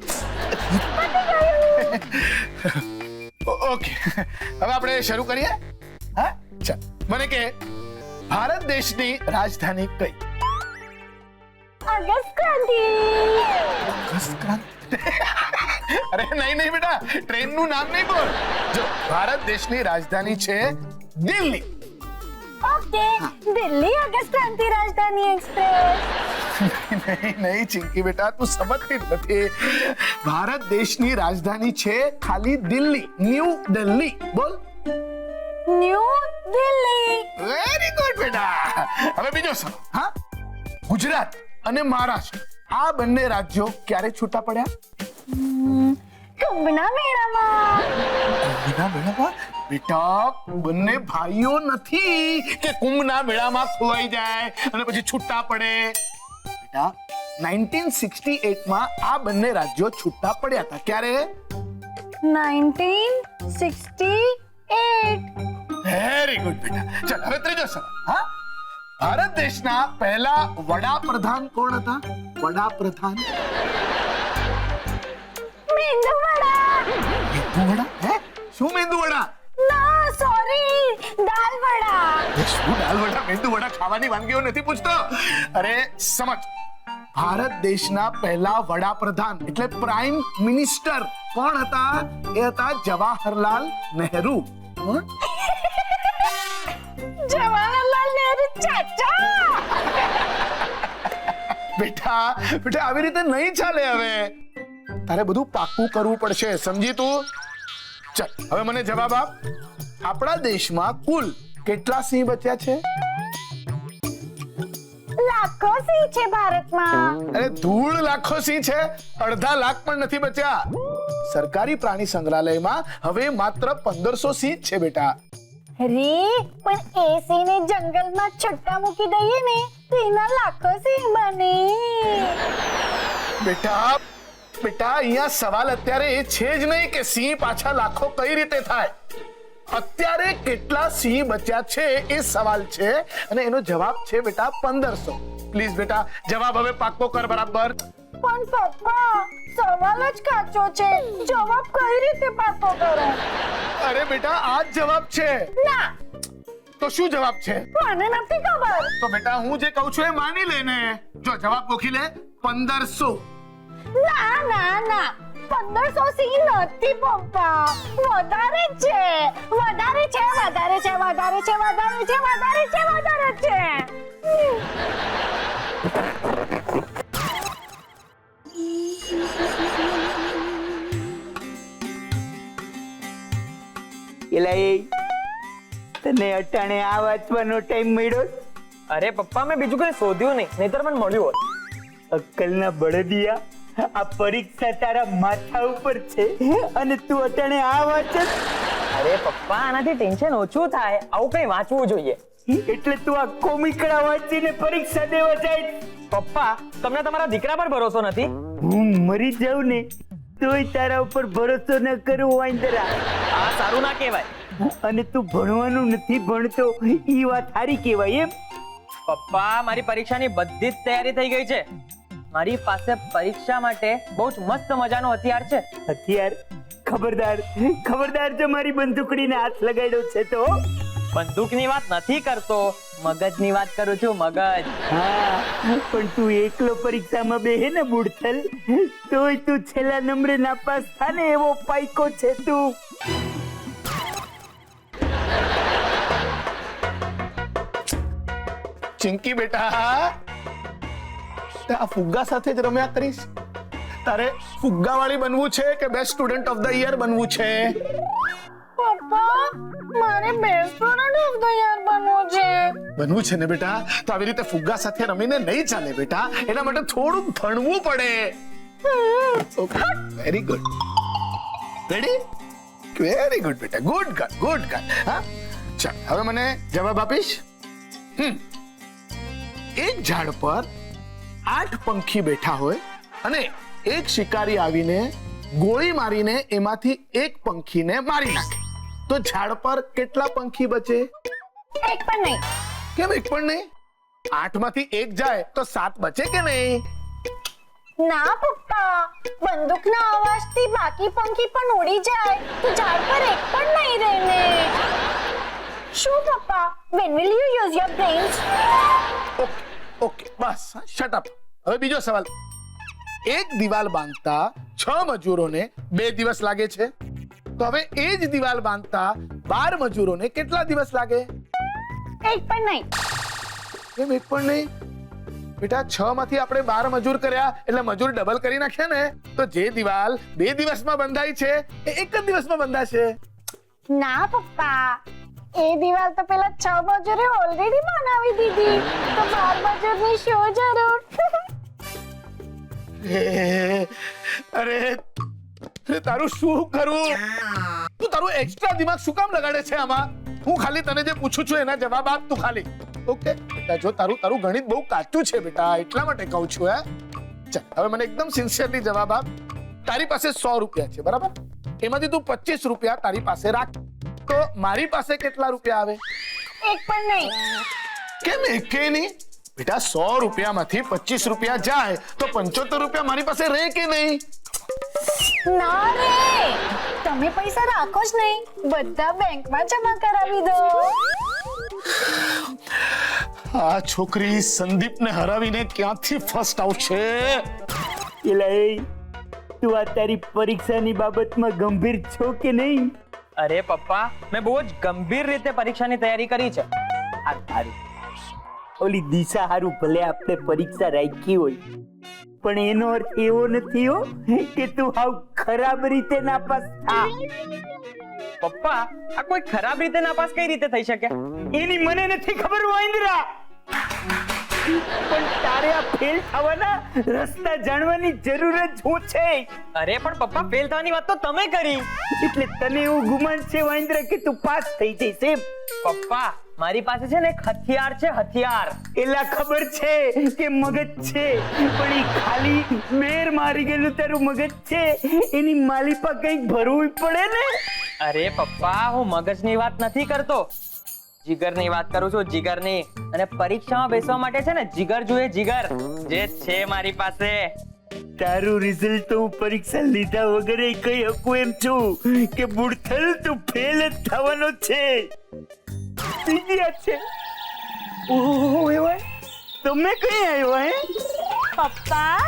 Speaker 4: ઓકે, હવે આપણે શરૂ કરીએ. હા ચાલ, મને કે ભારત દેશની રાજધાની કઈ?
Speaker 2: ઓગસ્ટ ક્રાંતિ.
Speaker 4: અરે નહીં બેટા, ટ્રેન નું નામ નહીં બોલ. જો ભારત દેશની રાજધાની છે દિલ્હી.
Speaker 2: ઓકે, દિલ્હી ઓગસ્ટ ક્રાંતિ રાજધાની એક્સપ્રેસ.
Speaker 4: નહીં ચિંકી બેટા, તું સમજતી જ નથી. ભારત દેશની રાજધાની છે ખાલી દિલ્હી, ન્યૂ દિલ્હી. બોલ.
Speaker 2: ન્યૂ દિલ્હી.
Speaker 4: વેરી ગુડ બેટા. હવે બીજો સવાલ. હા, ગુજરાત અને મહારાષ્ટ્ર આ બંને રાજ્યો ક્યારે છૂટા પડ્યા?
Speaker 2: કુંભના મેળામાં.
Speaker 4: કુંભના મેળામાં? બેટા બંને ભાઈઓ નથી કે કુંભના મેળામાં ખોવાઈ જાય અને પછી છૂટા પડે. બેટા 1968 માં આ બંને રાજ્યો છૂટા પડ્યા હતા. ક્યારે?
Speaker 2: 1968.
Speaker 4: વેરી ગુડ બેટા. ચાલ હવે ત્રીજો સવાલ. હા, ભારત દેશના પહેલા વડાપ્રધાન કોણ હતા? વડાપ્રધાન.
Speaker 2: મેંદુ વડા.
Speaker 4: મેંદુ વડા? હે, શું મેંદુ વડા?
Speaker 2: ના સોરી, દાલ વડા.
Speaker 4: શું દાલ વડા મેંદુ વડા ખાવાની વાનગીઓ નથી પૂછતો. અરે સમજ, ભારત દેશના પહેલા વડાપ્રધાન એટલે પ્રાઇમ મિનિસ્ટર કોણ હતા? એ હતા જવાહરલાલ નહેરુ. કોણ?
Speaker 2: જવાહરલાલ નહેરુ ચાચા.
Speaker 4: બેટા આવી રીતે નહીં ચાલે. હવે તારે બધું પાક્કું કરવું પડશે, સમજી તું? ચાલ હવે મને જવાબ આપ. આપણા દેશમાં કુલ કેટલા સિંહ બચ્યા છે?
Speaker 2: લાખો સિંહ છે ભારતમાં.
Speaker 4: અરે ધૂળ લાખો સિંહ છે, અડધા લાખ પણ નથી બચ્યા. સરકારી પ્રાણી સંગ્રહાલયમાં હવે માત્ર 1500 સિંહ છે બેટા.
Speaker 2: રે પણ એ સિંહને જંગલમાં છટ્ટા મૂકી દઈએ ને તો એના લાખો સિંહ બને.
Speaker 4: બેટા અહીંયા સવાલ અત્યારે એ છે જ નહીં કે સિંહ પાછા લાખો કઈ રીતે થાય. અત્યારે કેટલા સિંહ બચ્યા છે એ સવાલ છે અને એનો જવાબ છે બેટા 1500. પ્લીઝ બેટા જવાબ હવે પાક્કો કર બરાબર.
Speaker 2: પણ પપ્પા સવાલ જ કાચો છે, જવાબ કઈ રીતે પાકો કરો?
Speaker 4: અરે બેટા આ જ જવાબ છે.
Speaker 2: ના,
Speaker 4: તો શું જવાબ છે?
Speaker 2: મને નથી ખબર.
Speaker 4: તો બેટા હું જે કહું છું એ માની લે ને. જો જવાબ ગોખી લે 1500.
Speaker 2: ના ના ના, 1500 સી નથી પપ્પા, વધારે છે, વધારે છે, વધારે છે, વધારે છે, વધારે છે, વધારે છે, વધારે છે.
Speaker 7: એલા એ તને અટાણે આ વાંચવાનો ટાઈમ મળ્યો?
Speaker 6: અરે પપ્પા મેં બીજું કઈ શોધ્યું નહીં, નહીતર મને મળ્યું હોત.
Speaker 7: અક્કલના બળદિયા, આ પરીક્ષા તારા માથા ઉપર છે અને તું અટાણે આ વાંચે?
Speaker 6: અરે પપ્પા આનાથી ટેન્શન ઓછું થાય, આવું કઈ વાંચવું જોઈએ.
Speaker 7: એટલે તું આ કોમિકડા વાંચીને પરીક્ષા દેવા જાય?
Speaker 6: પપ્પા તમને તમારા દીકરા પર ભરોસો નથી?
Speaker 7: હું મરી જાઉં ને તોય તારા ઉપર ભરોસો ન કરું વાંદરા.
Speaker 6: આ સારું ના કહેવાય.
Speaker 7: અને તું ભણવાનું નથી ભણતો ઈ વાત સારી કહેવાય એમ?
Speaker 6: પપ્પા મારી પરીક્ષાની બધી જ તૈયારી થઈ ગઈ છે. મારી પાસે પરીક્ષા માટે બહુ જ મસ્ત મજાનો હથિયાર છે.
Speaker 7: હથિયાર? ખબરદાર, ખબરદાર જો મારી બંદૂકડીને હાથ લગાડ્યો છે તો.
Speaker 6: બંદૂકની વાત નથી કરતો, મગજની વાત કરું છું, મગજ.
Speaker 7: હા, પણ તું એકલો પરીક્ષામાં બેહે ને બુડથલ, તોય તું છેલ્લા નંબરે નાપાસ થાને એવો પાઈકો છે તું.
Speaker 4: ચિંકી બેટા, આ ફુગ્ગા સાથે જ રમ્યા કરીશ? તારે ફુગ્ગા વાળી બનવું છે કે best student of the year બનવું છે?
Speaker 2: પપ્પા, મારે best student of the year બનવું છે.
Speaker 4: બનવું છે ને બેટા, તો આવી રીતે ફુગ્ગા સાથે રમીને નહીં ચાલે બેટા, એના માટે થોડું ભણવું પડે. Very good, ready? Very good બેટા, ગુડ ગર્લ, ગુડ ગર્લ. હા, ચાલ હવે મને જવાબ આપીશ. એક ઝાડ પર 8 પંખી બેઠા હોય અને એક શિકારી આવીને ગોળી મારીને એમાંથી એક પંખીને મારી નાખે, તો ઝાડ પર કેટલા પંખી બચે?
Speaker 2: એક પણ નહીં.
Speaker 4: કેમ એક પણ નહીં? 8 માંથી 1 જાય તો 7 બચે કે નહીં?
Speaker 2: ના પપ્પા, બંદૂકના અવાજથી બાકી પંખી પણ ઉડી જાય તો ઝાડ પર એક પણ નહીં રહે ને. શું પપ્પા? When will you use your brains?
Speaker 4: Okay okay, bus shut up. હવે બીજો સવાલ. એક દિવાલ બાંધતા 6 મજૂરોને 2 દિવસ લાગે છે, તો હવે એ જ દિવાલ બાંધતા 12 મજૂરોને કેટલા દિવસ લાગે?
Speaker 2: એક પણ નહીં.
Speaker 4: કેમ એક પણ નહીં? બેટા 6 માંથી આપણે 12 મજૂર કર્યા એટલે મજૂર ડબલ કરી નાખ્યા ને, તો જે દિવાલ 2 દિવસમાં બંધાય છે એ એક જ દિવસમાં બંધાશે.
Speaker 2: ના પપ્પા, એ દિવાલ તો પેલા 6 મજૂરે ઓલરેડી બનાવી દીધી, તો 12 મજૂરની શું જરૂર?
Speaker 4: અરે તારું શું કરું? તું તારું એક્સ્ટ્રા દિમાગ શું કામ લગાડે છે આમાં? હું ખાલી તને જે પૂછું છું એના જવાબ આપ તું ખાલી. ઓકે બેટા, જો તારું ગણિત બહુ કાચું છે બેટા, એટલા માટે કહું છું. ચાલ હવે મને એકદમ સિન્સિયરલી જવાબ આપ. તારી પાસે 100 રૂપિયા છે, બરાબર? એમાંથી તું 25 રૂપિયા તારી પાસે રાખ, તો મારી પાસે કેટલા રૂપિયા આવે?
Speaker 2: એક પણ નહીં.
Speaker 4: કેમ એકે નહીં? બેટા 100 રૂપિયામાંથી 25 રૂપિયા જાય તો 75 રૂપિયા મારી પાસે રહે કે નહીં?
Speaker 2: ના રે, તમે પૈસા રાખો જ નહીં, બધા બેંકમાં જમા કરાવી દો.
Speaker 4: આ છોકરી સંદીપને હરાવીને ક્યાંથી ફર્સ્ટ આવશે?
Speaker 7: એલા એ, તું આ તારી પરીક્ષાની બાબતમાં ગંભીર છો કે નહીં?
Speaker 6: અરે પપ્પા મેં બહુ જ ગંભીર રીતે પરીક્ષાની તૈયારી કરી છે.
Speaker 7: આ તારું ઓલી દિશા હારું ભલે આપણે પરીક્ષા રાખી હોય, પણ એનો અર્થ એવો નથી હો કે તું હાવ ખરાબ રીતે નાપાસ થા.
Speaker 6: પપ્પા આ કોઈ ખરાબ રીતે નાપાસ કઈ રીતે થઈ શકે?
Speaker 7: એની મને નથી ખબર વાંદરા, પણ તારે આ ફેલ થવાના રસ્તા જાણવાની જરૂર જ શું છે?
Speaker 6: અરે પણ પપ્પા ફેલ થવાની વાત તો તમે કરી.
Speaker 7: એટલે તને એવું ગુમાન છે વાંદરા કે તું પાસ થઈ જઈશ એમ?
Speaker 6: પપ્પા મારી પાસે છે ને એક હથિયાર છે, હથિયાર.
Speaker 7: એલા ખબર છે કે મગજ છે, પણ ઈ ખાલી મેર મારી ગયેલું તારું મગજ છે, એની માલિપા કંઈક ભરવું પડે ને.
Speaker 6: અરે પપ્પા હું મગજની વાત નથી કરતો, જીગરની વાત કરું છું, જીગરની. અને પરીક્ષામાં બેસવા માટે છે ને જીગર જોઈએ, જીગર જે છે મારી પાસે.
Speaker 7: તારું રિઝલ્ટ તો હું પરીક્ષા લીધા વગર કઈ હકું એમ છું કે બુડથલ તું ફેલ જ થવાનો છે. બીજી વાત છે, ઓહો એવા તમે કઈ આવ્યો હે?
Speaker 2: પપ્પા,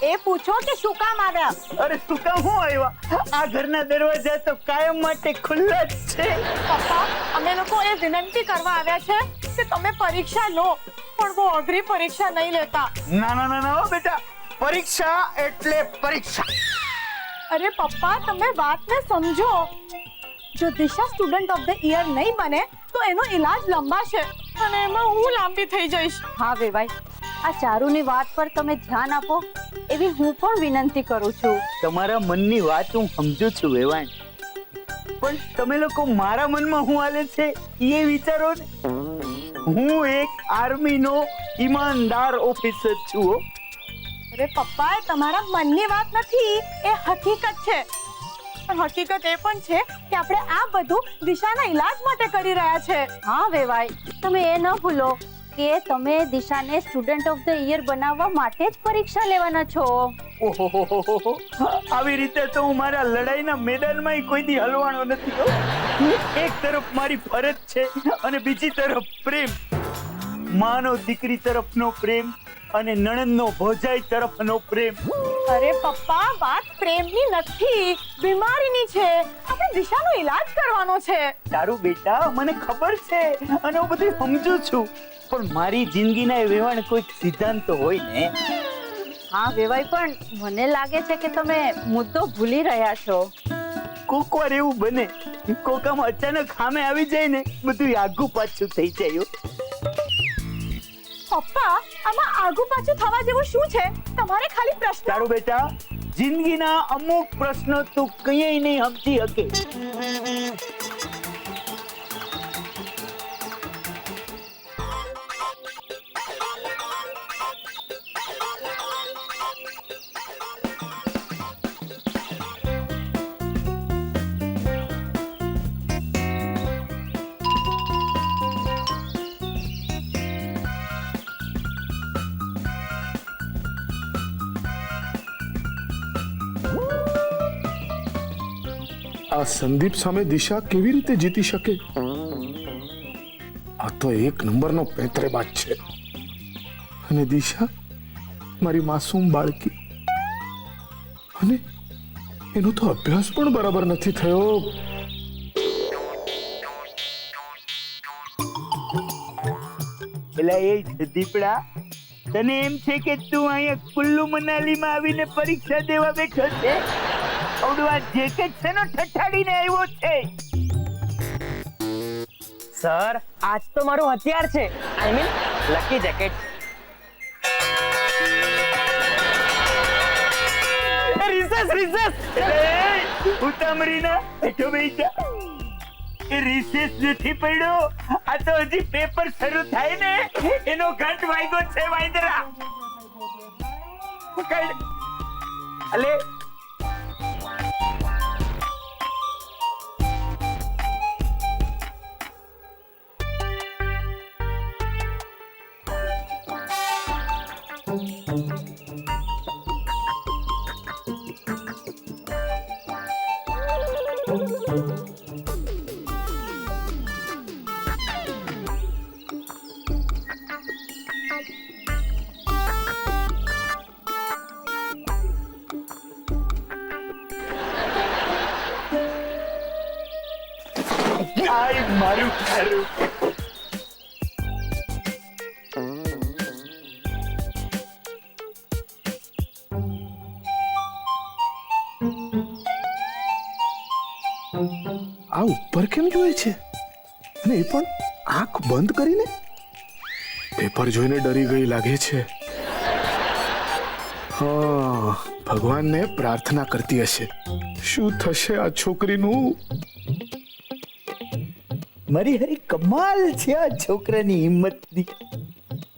Speaker 5: એ પૂછો કે શું કામ આવ્યા?
Speaker 7: અરે શું કામ હું આવ્યા? આ ઘરના દરવાજા તો કાયમ માટે ખુલ્લા જ છે.
Speaker 1: પપ્પા અમે લોકો એ વિનંતી કરવા આવ્યા છે કે તમે પરીક્ષા લો, પણ બહુ અઘરી પરીક્ષા નહીં લેતા.
Speaker 7: ના ના ના ના હો બેટા, પરીક્ષા એટલે પરીક્ષા.
Speaker 1: અરે પપ્પા તમે વાતને સમજો. જો દિશા સ્ટુડન્ટ ઓફ ધ યર નહીં બને તો એનો ઈલાજ લંબાશે અને એમાં હું લાંબી થઈ જઈશ.
Speaker 5: હા વેવાઈ, આ ચારુની વાત પર તમે ધ્યાન આપો એવી હું પણ વિનંતી કરું છું.
Speaker 7: તમારા મનની વાત હું સમજુ છું વેવાણ, પણ તમે લોકો મારા મનમાં શું હાલે છે એ વિચારો ને. હું એક આર્મીનો ઈમાનદાર ઓફિસર છું હો.
Speaker 1: અરે પપ્પા એ તમારા મનની વાત નથી, એ હકીકત છે. પણ હકીકત એ પણ છે કે આપણે આ બધું દિશાના ઈલાજ માટે કરી રહ્યા છે.
Speaker 5: હા વેવાઈ, તમે એ ન ભૂલો કે તમે દિશાને સ્ટુડન્ટ ઓફ ધ યર બનાવવા માટે જ પરીક્ષા લેવાના છો.
Speaker 7: ઓહોહોહોહો. આવી રીતે તો હું મારા લડાઈના મેદાનમાં કોઈ દી હલવાનો નથી હો. એક તરફ મારી ફરજ છે અને બીજી તરફ પ્રેમ. માનો દીકરી તરફનો પ્રેમ અને નણંદનો ભોજાઈ તરફનો પ્રેમ.
Speaker 1: અરે પપ્પા વાત પ્રેમની નથી, બીમારીની છે. આપણે દિશાનો ઈલાજ કરવાનો છે.
Speaker 7: તારું બેટા મને ખબર છે અને હું બધું સમજુ છું, પણ મારી જિંદગીના એ વેવાણ કોઈક સિદ્ધાંત તો હોય ને.
Speaker 5: હા વેવાઈ, પણ મને લાગે છે કે તમે મુદ્દો ભૂલી રહ્યા છો.
Speaker 7: કોક વાર એવું બને, કોકામાં અચાનક સામે આવી જાય ને બધું આગુ પાછું થઈ જાય હો.
Speaker 1: પપ્પા આમાં આગુ પાછું થવા જેવું શું છે? તમારે ખાલી પ્રશ્ન.
Speaker 7: તારું બેટા જિંદગીના અમુક પ્રશ્નો તું કઈ નહીં સમજી શકે.
Speaker 4: આ સંદીપ સામે દિશા કેવી રીતે જીતી શકે? આ તો એક નંબરનો પેંતરેબાજ છે. અને દિશા મારી માસૂમ બાળકી, અને એનો તો અભ્યાસ પણ બરાબર નથી થયો.
Speaker 7: પેલા એ દીપડા, તને એમ છે કે તું અહીંયા કુલ્લુ મનાલીમાં આવીને પરીક્ષા દેવા બેઠો છે? આવડવા જેકેટ છે નો ઠઠાડીને આવ્યો છે.
Speaker 6: સર, આજ તો મારું હથિયાર છે, I mean lucky jacket.
Speaker 7: Recess ઉતામરીના બેઠો બેઠા. એ રિસેસ નથી પડ્યો, આ તો હજી પેપર શરૂ થાય ને એનો ઘંટ વાગ્યો છે વાંદરા. અલે આય મારું ખરું.
Speaker 4: આ ઉપર કેમ જોયે છે? અને એ પણ આંખ બંધ કરીને. પેપર જોઈને ડરી ગઈ લાગે છે. હા, ભગવાનને પ્રાર્થના કરતી હશે, શું થશે આ છોકરીનું?
Speaker 7: મારી હરી કમાલ છે આ છોકરાની હિંમતની.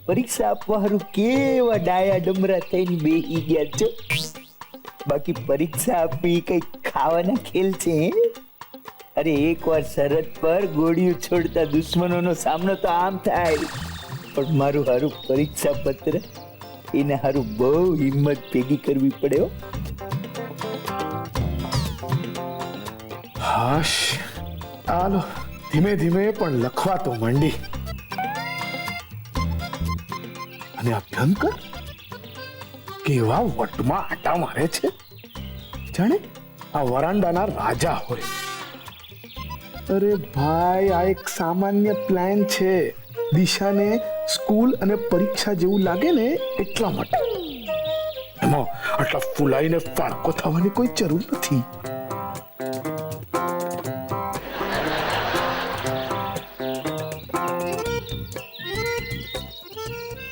Speaker 7: પરીક્ષા આપવા હારું કેવા ડાયા ડમરા થઈને બેહી ગયા છો. બાકી પરીક્ષા આપવી કઈ ખાવાના ખેલ છે હે? અરે એકવાર સરહદ પર ગોળીઓ છોડતા દુશ્મનોનો સામનો તો આમ થાય, પણ મારું હારું પરીક્ષા પત્ર એને હારું બહુ હિંમત ભેગી કરવી પડે હો.
Speaker 4: હાશ, આલો ધીમે ધીમે પણ લખવા તો માંડી. અને અભ્યંકર કેવા વટમાં આટા મારે છે, જાણે આ વરાંડાના રાજા હોય. અરે ભાઈ, આ એક સામાન્ય પ્લાન છે. દિશાને સ્કૂલ અને પરીક્ષા જેવું લાગે ને એટલા માટે. એમાં આટલા ફૂલાઈને ફાળકો થવાની કોઈ જરૂર નથી.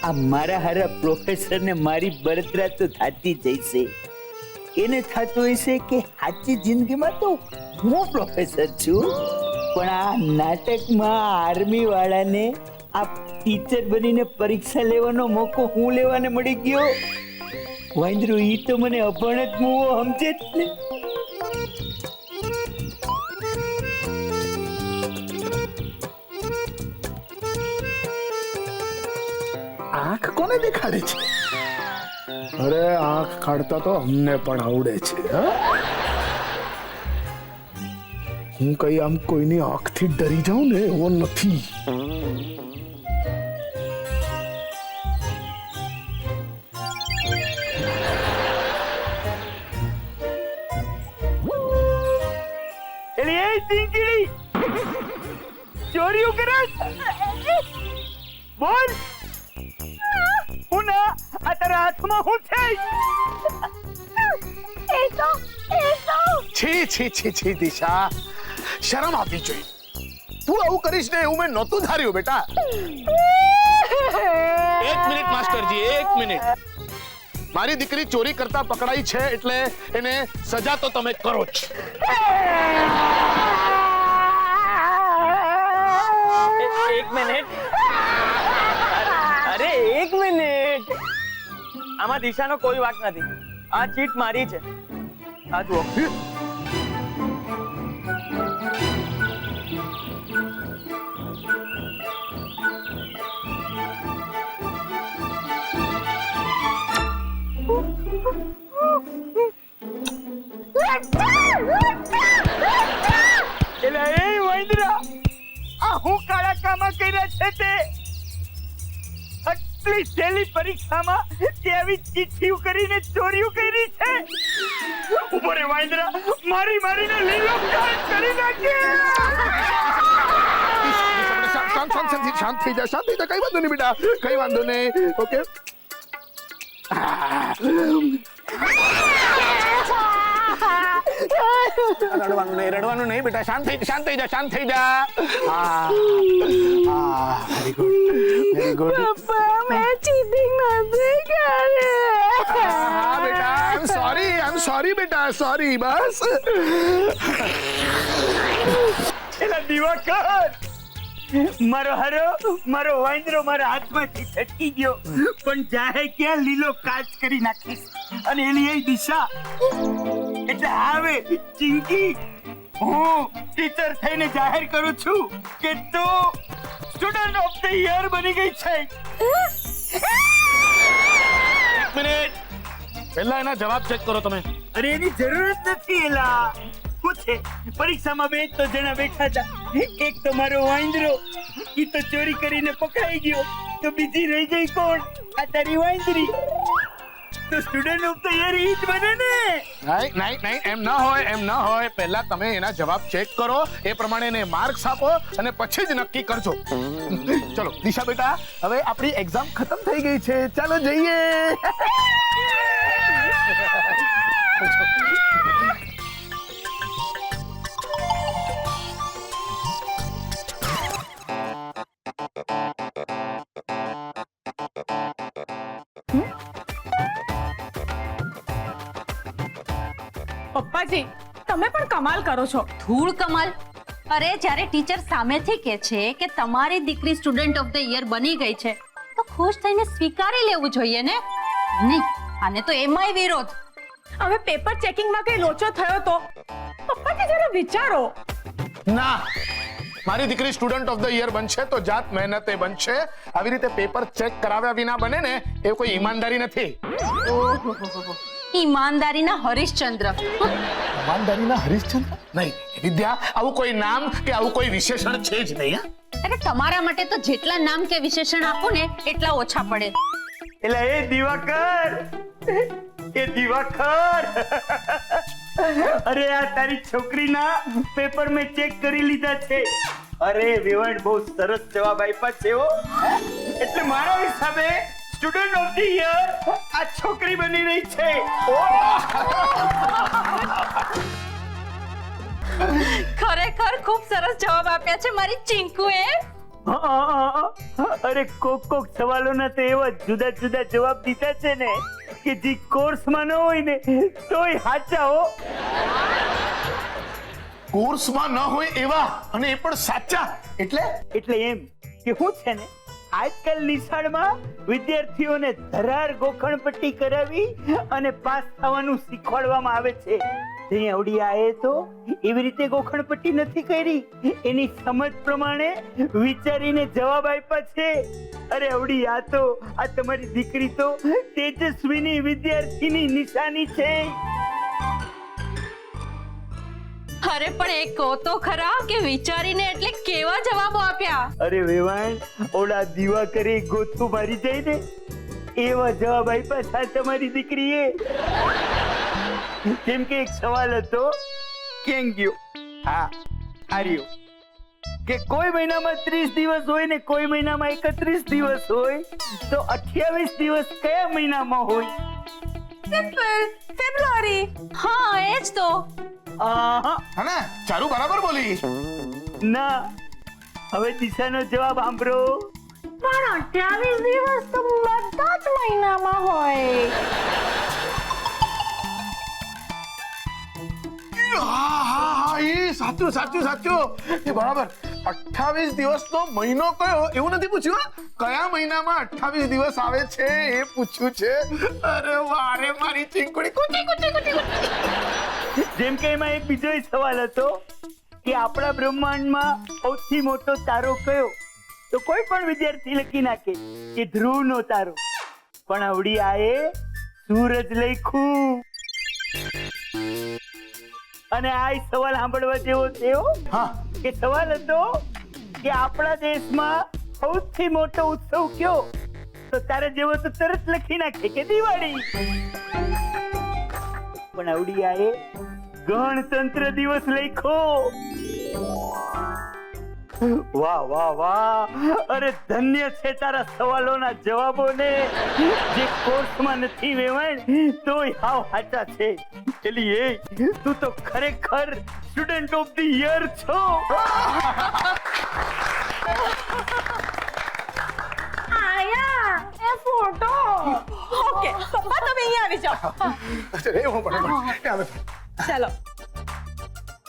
Speaker 7: આ મારા હારા પ્રોફેસર ને મારી બળતરા તો થતી જ હશે. એને થતું હશે કે સાચી જિંદગીમાં તો હું પ્રોફેસર છું, પણ આ નાટકમાં આર્મી વાળાને આ ટીચર બનીને પરીક્ષા લેવાનો મોકો હું લેવાને મળી ગયો. વાંદરું ઈ તો મને અભણ જ મુવો સમજે જ ને.
Speaker 4: આંખ કોને દેખાડે છે? અરે આંખ કાઢતા તો અમને પણ આવડે છે. હું કઈ આમ કોઈની આંખથી ડરી જાઉં ને એવો નથી.
Speaker 7: ચોરીઓ કરે બોલ. હું ના આ તારા હાથમાં હું છે?
Speaker 4: છી છી છી છી દિશા, શરમ આપવી જોઈએ. તું આવું કરીશ ને એવું મેં નહોતું ધાર્યું બેટા. એક મિનિટ માસ્ટરજી, એક મિનિટ. મારી દીકરી ચોરી કરતા પકડાઈ છે એટલે એને સજા તો તમે કરો જ.
Speaker 6: એક મિનિટ. અરે એક મિનિટ. આમાં દિશાનો કોઈ વાંક નથી. આ ચીટ મારી છે. આ જુઓ.
Speaker 7: એલા એ વાંદરા, આ હું કાળા કામા કર્યા છે તે? આટલી સહેલી પરીક્ષામાં તે આવી ચીઠીઓ કરીને ચોરીઓ કરી છે? ઉભો રે વાંદરા, મારી મારીને લીલો કાળ કરી નાખે.
Speaker 4: શાંત થઈ જા, શાંત થઈ જા. કઈ વાંધો નહીં બેટા, કઈ વાંધો નહીં. ઓકે. રડવાનું નહીં બેટા, શાંત થઈ જા, શાંત થઈ જા. Very good, very good.
Speaker 2: પપ્પા, મેં ચીટિંગ નથી કરી.
Speaker 4: હા બેટા, આઈ એમ સોરી બેટા, સોરી. બસ
Speaker 7: એલા દિવાકર, મારો હરો, મારો વાંદરો મારા હાથમાંથી છટકી ગયો, પણ જાહે ક્યાં લીલો કાચ કરી નાખીશ. અને એની એ દિશા એટલે આવે ચિંકી, હું ટીચર થઈને જાહેર કરું છું કે તું સ્ટુડન્ટ ઓફ ધ યર બની ગઈ છે.
Speaker 4: એક મિનિટ, પહેલા એના જવાબ ચેક કરો તમે.
Speaker 7: અરે એની જરૂર જ નથી. એલા શું છે, પરીક્ષામાં બે તો જણા બેઠા હતા. એક તો મારો વાંદરો, ઈ તો ચોરી કરીને પકડાઈ ગયો, તો બીજી રહી ગઈ કોણ? આ તારી વાંદરી. તો સ્ટુડન્ટ ઓફ ધ યર ઈ જ બને ને?
Speaker 4: નહીં, એમ ન હોય, એમ ન હોય. પહેલા તમે એના જવાબ ચેક કરો, એ પ્રમાણે એને માર્ક્સ આપો અને પછી જ નક્કી કરજો. ચલો દિશા બેટા, હવે આપણી એક્ઝામ ખતમ થઈ ગઈ છે, ચાલો જઈએ.
Speaker 1: પપ્પાજી, તમે પણ કમાલ કરો છો.
Speaker 5: ધૂળ કમાલ. અરે જ્યારે ટીચર સામેથી કહે છે કે તમારી દીકરી સ્ટુડન્ટ ઓફ ધ યર બની ગઈ છે તો ખુશ થઈને સ્વીકારી લેવું જોઈએ ને. નહીં, આને તો એમાંય વિરોધ.
Speaker 1: હવે પેપર ચેકિંગમાં કઈ લોચો થયો તો પપ્પાજી જરા વિચારો.
Speaker 4: ના, મારી દીકરી સ્ટુડન્ટ ઓફ ધ યર બનશે તો જાત મહેનતે બનશે. આવી રીતે પેપર ચેક કરાવ્યા વિના બને ને એ કોઈ ઈમાનદારી નથી.
Speaker 5: ઈમાનદારીના હરિશ્ચંદ્ર.
Speaker 4: ઈમાનદારીના હરિશ્ચંદ્ર નહીં વિદ્યા, આવું કોઈ નામ કે આવું કોઈ વિશેષણ છે જ નહીં.
Speaker 5: અરે તમારા માટે તો જેટલા નામ કે વિશેષણ આપો ને એટલા ઓછા પડે.
Speaker 7: એટલે એ દિવાકર, એ દિવાકર, અરે આ તારી છોકરીના પેપર મેં ચેક કરી લીધા છે. અરે વેવાણ બહુ સરસ જવાબ આપ્યા છે હો. એટલે મારા હિસાબે સ્ટુડન્ટ ઓફ ધ યર આ છોકરી બની રહી છે.
Speaker 5: ખરેખર ખૂબ સરસ જવાબ આપ્યા છે મારી ચીંકુએ.
Speaker 7: અરે કોક સવાલોના તો એવા જુદા જુદા જવાબ દીધા છે ને કે જે કોર્સમાં ન હોય ને તોય સાચા હો.
Speaker 4: કોર્સમાં ન હોય એવા અને એ પણ સાચા.
Speaker 7: એટલે એમ કે હું છે ને આજકાલ નિશાળમાં વિદ્યાર્થીઓને ધરાર ગોખણપટ્ટી કરાવી અને પાસ થવાનું શીખવાડવામાં આવે છે. જે અવડિયાએ તો એવી રીતે ગોખણપટ્ટી નથી કરી, એની સમજ પ્રમાણે વિચારીને જવાબ આપ્યા છે. અરે અવડિયા, તો આ તમારી દીકરી તો તેજસ્વીની વિદ્યાર્થીની નિશાની છે.
Speaker 5: અરે પણ એ કહો તો ખરા કે વિચારીને એટલે કેવા જવાબો આપ્યા?
Speaker 7: અરે વેવાણ, ઓલા દીવા કરે ગોથું મારી જાય ને એવા જવાબ આપ્યા છે તમારી દીકરીએ. જેમ કે એક સવાલ હતો, કેમ ગયો? હા, આર્યો કે કોઈ મહિનામાં 30 દિવસ હોય ને કોઈ મહિનામાં 31 દિવસ હોય, તો 28 દિવસ કયા મહિનામાં હોય?
Speaker 1: સિમ્પલ, ફેબ્રુઆરી.
Speaker 5: હા, એ જ તો.
Speaker 4: હા ને, ચારુ બરાબર બોલી.
Speaker 7: ના, હવે દિશાનો જવાબ સાંભળો.
Speaker 2: પણ 28 દિવસ તો બધા જ મહિનામાં હોય.
Speaker 4: હા, એ સાચું. એ બરાબર. 28 દિવસનો મહિનો કયો એવું નથી પૂછ્યું. કયા મહિનામાં 28 દિવસ આવે છે એ પૂછ્યું છે. અરે વારે મારી ચીંકુડી કુટી.
Speaker 7: જેમ કે એમાં એક બીજો સવાલ હતો કે આપણા બ્રહ્માંડમાં સૌથી મોટો તારો કયો? તો કોઈ પણ વિદ્યાર્થી લખી નાખે કે ધ્રુવનો તારો, પણ અવડિયાએ સૂરજ લખ્યું. અને આ સવાલ સાંભળવા જેવો થયો.
Speaker 4: હા,
Speaker 7: કે સવાલ હતો કે આપણા દેશમાં સૌથી મોટો ઉત્સવ કયો? તો તારે જેવો તો તરત લખી નાખે કે દિવાળી. પણ અવડિયાએ ગણતંત્ર દિવસ લખ્યો. વાહ. અરે ધન્ય છે તારા સવાલોના જવાબોને, જે કોર્સમાં નથી વેવાણ તોય હાવ સાચા છે. ચલી એ, તું તો ખરેખર સ્ટુડન્ટ ઓફ ધ યર છો.
Speaker 2: આયા એ ફોટો.
Speaker 1: ઓકે, પપ્પા તમે અહીંયા આવી જાઓ.
Speaker 4: અરે હું પણ આવે.
Speaker 1: ચાલો.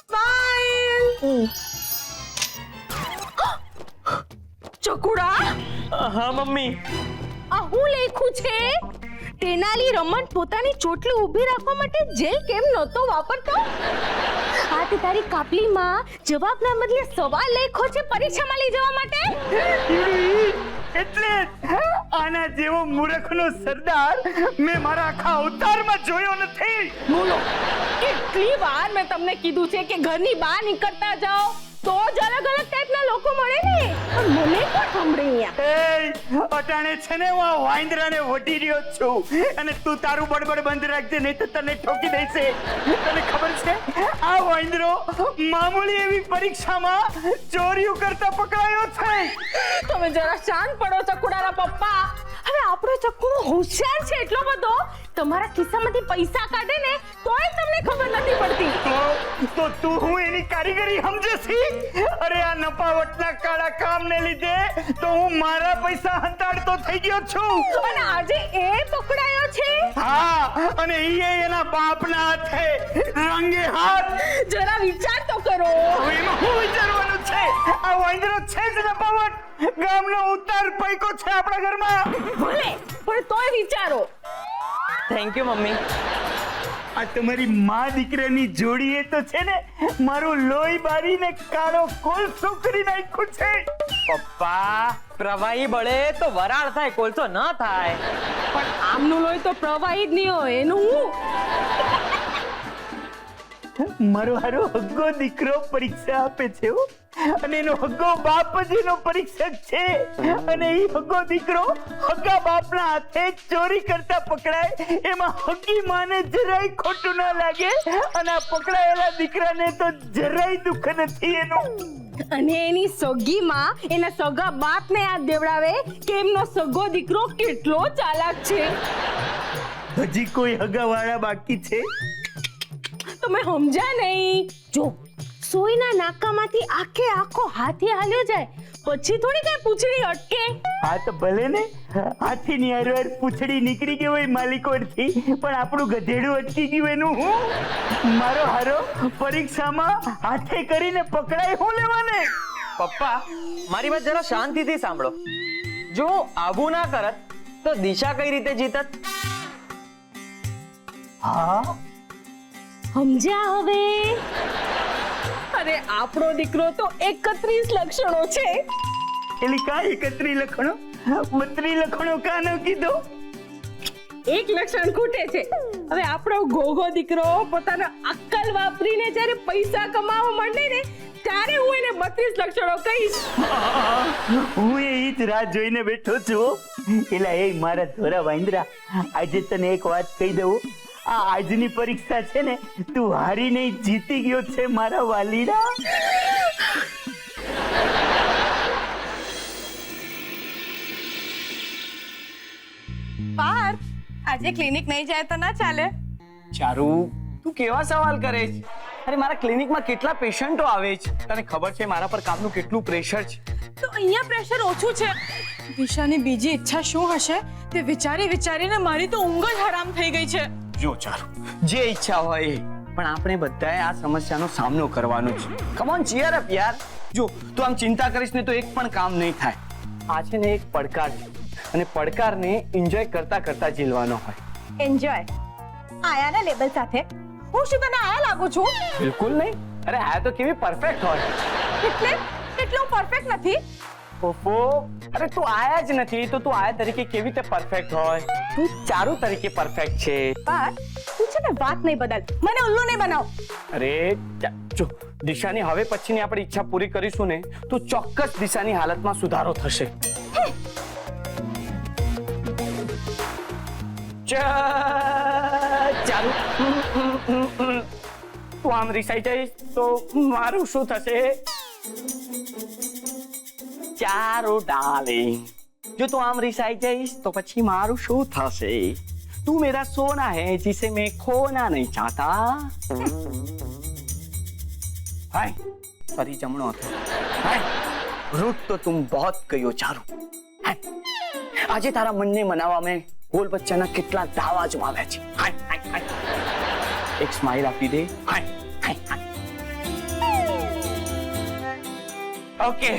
Speaker 1: સ્માઈલ. ચકુડા,
Speaker 6: હા મમ્મી.
Speaker 1: આ હું લખ્યું છે? તેનાલી રમણ પોતાની ચોટલી ઊભી રાખવા માટે જેલ કેમ નહોતો વાપરતો? આ તે તારી કાપલીમાં જવાબના બદલે સવાલ લખ્યો છે પરીક્ષામાં લઈ જવા માટે?
Speaker 7: એટલે આના જેવો મૂર્ખનો સરદાર મેં મારા આખા અવતારમાં જોયો નથી.
Speaker 1: બોલો, કેટલી વાર મેં તમને કીધું છે કે ઘરની બહાર નીકળતા જાઓ તો જ અલગ ટાઈપના લોકો મળે ને. પણ મને કોણ સાંભળે અહીંયા?
Speaker 7: અટાણે છે ને હું વાંદરાને વટી રહ્યો છું, અને તું તારું બડબડ બંધ રાખજે, નહીં તો તને ઠોકી દેશે. તને ખબર છે આ વાંદરો મામૂલી એવી પરીક્ષામાં ચોરીઓ કરતા પકડાયો છે.
Speaker 1: તમે જરા શાંત પડો ચકુડાના પપ્પા. હવે આપણો ચકુડો હોશિયાર છે એટલો બધો, તમારા ખિસ્સામાંથી પૈસા કાઢે ને તોય તમને ખબર નથી પડતી.
Speaker 7: તો તું હું એની કારીગરી સમજે છી? અરે આ નપાવટના કાળા કામને લીધે તો હું મારા પૈસા હંતાડતો થઈ ગયો છું.
Speaker 1: અને આજે એ પકડાયો છે.
Speaker 7: હા, અને ઈ એના બાપના હાથે રંગે હાથ.
Speaker 1: જરા વિચાર તો કરો.
Speaker 7: હવે એમાં શું વિચારવાનું છે? આ વાંદરો છે જ નપાવટ. ગામનો ઉતાર પૈકો છે આપણા ઘરમાં.
Speaker 1: ભલે, પણ તોય વિચારો.
Speaker 6: Thank you mummy.
Speaker 7: આ તમારી માં દીકરાની જોડીએ તો છે ને મારું લોહી બારીને કાળો કોલસો કરી નાખ્યું છે.
Speaker 6: પપ્પા, પ્રવાહી બળે તો વરાળ થાય, કોલસો ન થાય.
Speaker 1: પણ આમનું લોહી તો પ્રવાહી જ નહીં હોય, એનું હું.
Speaker 7: મારો હારો હગ્ગો દીકરો પરીક્ષા આપે છે હો. અને એનો હગ્ગો બાપ જ એનો પરીક્ષક છે. અને એ હગ્ગો દીકરો હગ્ગા બાપના હાથે ચોરી કરતા પકડાય એમાં હગ્ગી માને જરાય ખોટું ના લાગે. અને આ પકડાયેલા દીકરાને તો જરાય દુઃખ નથી એનું.
Speaker 1: અને એની સગી માં એના સગા બાપને યાદ દેવડાવે કે એમનો સગો દીકરો કેટલો ચાલાક છે.
Speaker 7: હજી કોઈ હગાવાળા બાકી છે?
Speaker 1: તમે સમજ્યા નહીં. જો સોયના નાકામાંથી આખે આખો હાથી હાલ્યો જાય પછી થોડી કઈ પૂછડી અટકે.
Speaker 7: હા તો ભલે ને, હાથીની હારવાર પૂંછડી નીકળી ગઈ હોય માલિકોડથી, પણ આપણું ગધેડું અટકી ગયું એનું હું? મારો હારો પરીક્ષામાં હાથે કરીને પકડાય હું લેવાને?
Speaker 6: પપ્પા મારી વાત જરા શાંતિથી સાંભળો. જો આવું ના કરત તો દિશા કઈ રીતે જીતત?
Speaker 7: હા,
Speaker 1: સમજ્યા હવે? અરે આપણો દીકરો તો 31 લક્ષણો છે.
Speaker 7: એલી કા 31 લખણો? 32 લખણો કા ન કીધો?
Speaker 1: એક લક્ષણ ખૂટે છે. હવે આપણો ગોગો દીકરો પોતાનો અક્કલ વાપરીને જ્યારે પૈસા કમાવા માંડે ને ત્યારે હું એને 32 લક્ષણો કહીશ.
Speaker 7: હું એ જ રાહ જોઈને બેઠો છું. એલા એ મારા ધોરા વાંદરા, આજે તને એક વાત કહી દઉં. આ આજની પરીક્ષા છે ને, તું હારી નહીં જીતી ગયો છે મારા વાલીડા.
Speaker 1: પાર આજે ક્લિનિક નહીં જાય તો ના ચાલે.
Speaker 3: ચારુ, તું કેવા સવાલ કરે છે? અરે મારા ક્લિનિકમાં કેટલા પેશન્ટો આવે છે, તને ખબર છે મારા પર કામનું કેટલું પ્રેશર છે.
Speaker 1: તો અહીંયા પ્રેશર ઓછું છે. દિશાની બીજી ઈચ્છા શું હશે તે વિચારી વિચારીને મારી તો ઊંઘ જ હરામ થઈ ગઈ છે.
Speaker 3: જો ચારુ, જે ઈચ્છા હોય એ, પણ આપણે બધાએ આ સમસ્યાનો સામનો કરવાનો છે. કમ ઓન ચીયર અપ યાર. જો તું આમ ચિંતા કરીશ ને તો એક પણ કામ નહીં થાય. આ છે ને એક પડકાર છે, અને પડકારને એન્જોય કરતા કરતા ઝીલવાનો હોય.
Speaker 1: એન્જોય આયાના લેબલ સાથે હું શું તને આયા લાગુ છું?
Speaker 3: બિલકુલ નહીં. અરે આ તો કેવી પરફેક્ટ હોય.
Speaker 1: એટલે હું પરફેક્ટ નથી.
Speaker 3: ઓફો, અરે તું આયા જ નથી તો તું આયા તરીકે કેવી રીતે પરફેક્ટ હોય? તું ચારુ તરીકે પરફેક્ટ છે.
Speaker 1: પણ તું છે ને વાત નહીં બદલ, મને ઉલ્લુ નહીં બનાવ.
Speaker 3: અરે જો દિશાની હવે પછીની આપણી ઈચ્છા પૂરી કરીશું ને તો ચોક્કસ દિશાની હાલતમાં સુધારો થશે. ચાલુ તું આમ રિસાઈ જઈશ તો મારું શું થશે? ચારો ડાર્લિંગ, જો તું આમ રિસાઈ જઈશ તો પછી મારું શું થશે? तू मेरा सोना है जिसे मैं खोना नहीं चाहता. हाय सॉरी जमणो હતો. हाय रूट तो तुम बहुत कयो चारू. આજે તારા મનને મનાવવા મેં ગોલ બચ્ચાના કેટલા દાવા જમાવ્યા છે. હાય હાય હાય એક સ્માઈલ આપી દે. હાય હાય ઓકે,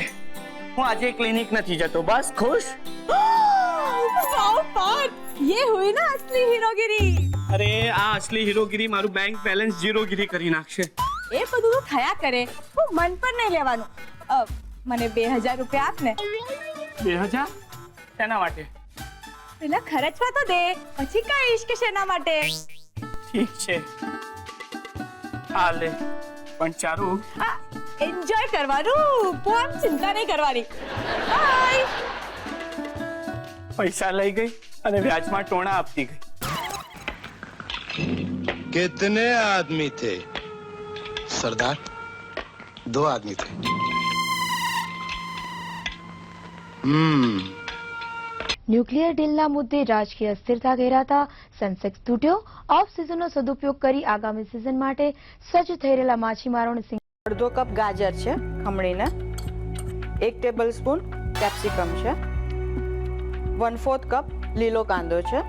Speaker 3: હું આજે ક્લિનિક નથી જતો, બસ ખુશ.
Speaker 1: વાવ પાર, ये हुई ना असली हीरोगिरी.
Speaker 3: અરે આ અસલી હીરોગીરી મારું બેંક બેલેન્સ ઝીરોગીરી કરી નાખશે.
Speaker 1: એ બધું તો થયા કરે, હું મન પર નહીં લેવાનું. મને 2000 રૂપિયા આપ ને.
Speaker 3: 2000 તેના માટે?
Speaker 1: પેલા ખર્ચવા તો દે, પછી કહીશ કે શેના માટે.
Speaker 3: ઠીક છે, આ લે. પણ ચારુ,
Speaker 1: એન્જોય કરવાનું, કોઈ ચિંતા નહીં કરવાની. બાય.
Speaker 3: પૈસા લઈ ગઈ અને વ્યાજમાં ટોણા આપતી ગઈ.
Speaker 8: कितने आदमी थे सरदार? 2 आदमी थे.
Speaker 9: ન્યુક્લિયર ડીલના મુદ્દે રાજકીય અસ્થિરતા ઘેરાતા સેન્સેક્સ તૂટ્યો. ઓફ સિઝનનો સદુપયોગ કરી આગામી સિઝન માટે સજ્જ થઈ રહેલા માછીમારોને
Speaker 10: અડધો કપ ગાજર છે ખમણીને, 1 ટેબલ સ્પૂન કેપ્સિકમ છે, 1/4 કપ લીલો કાંદો છે,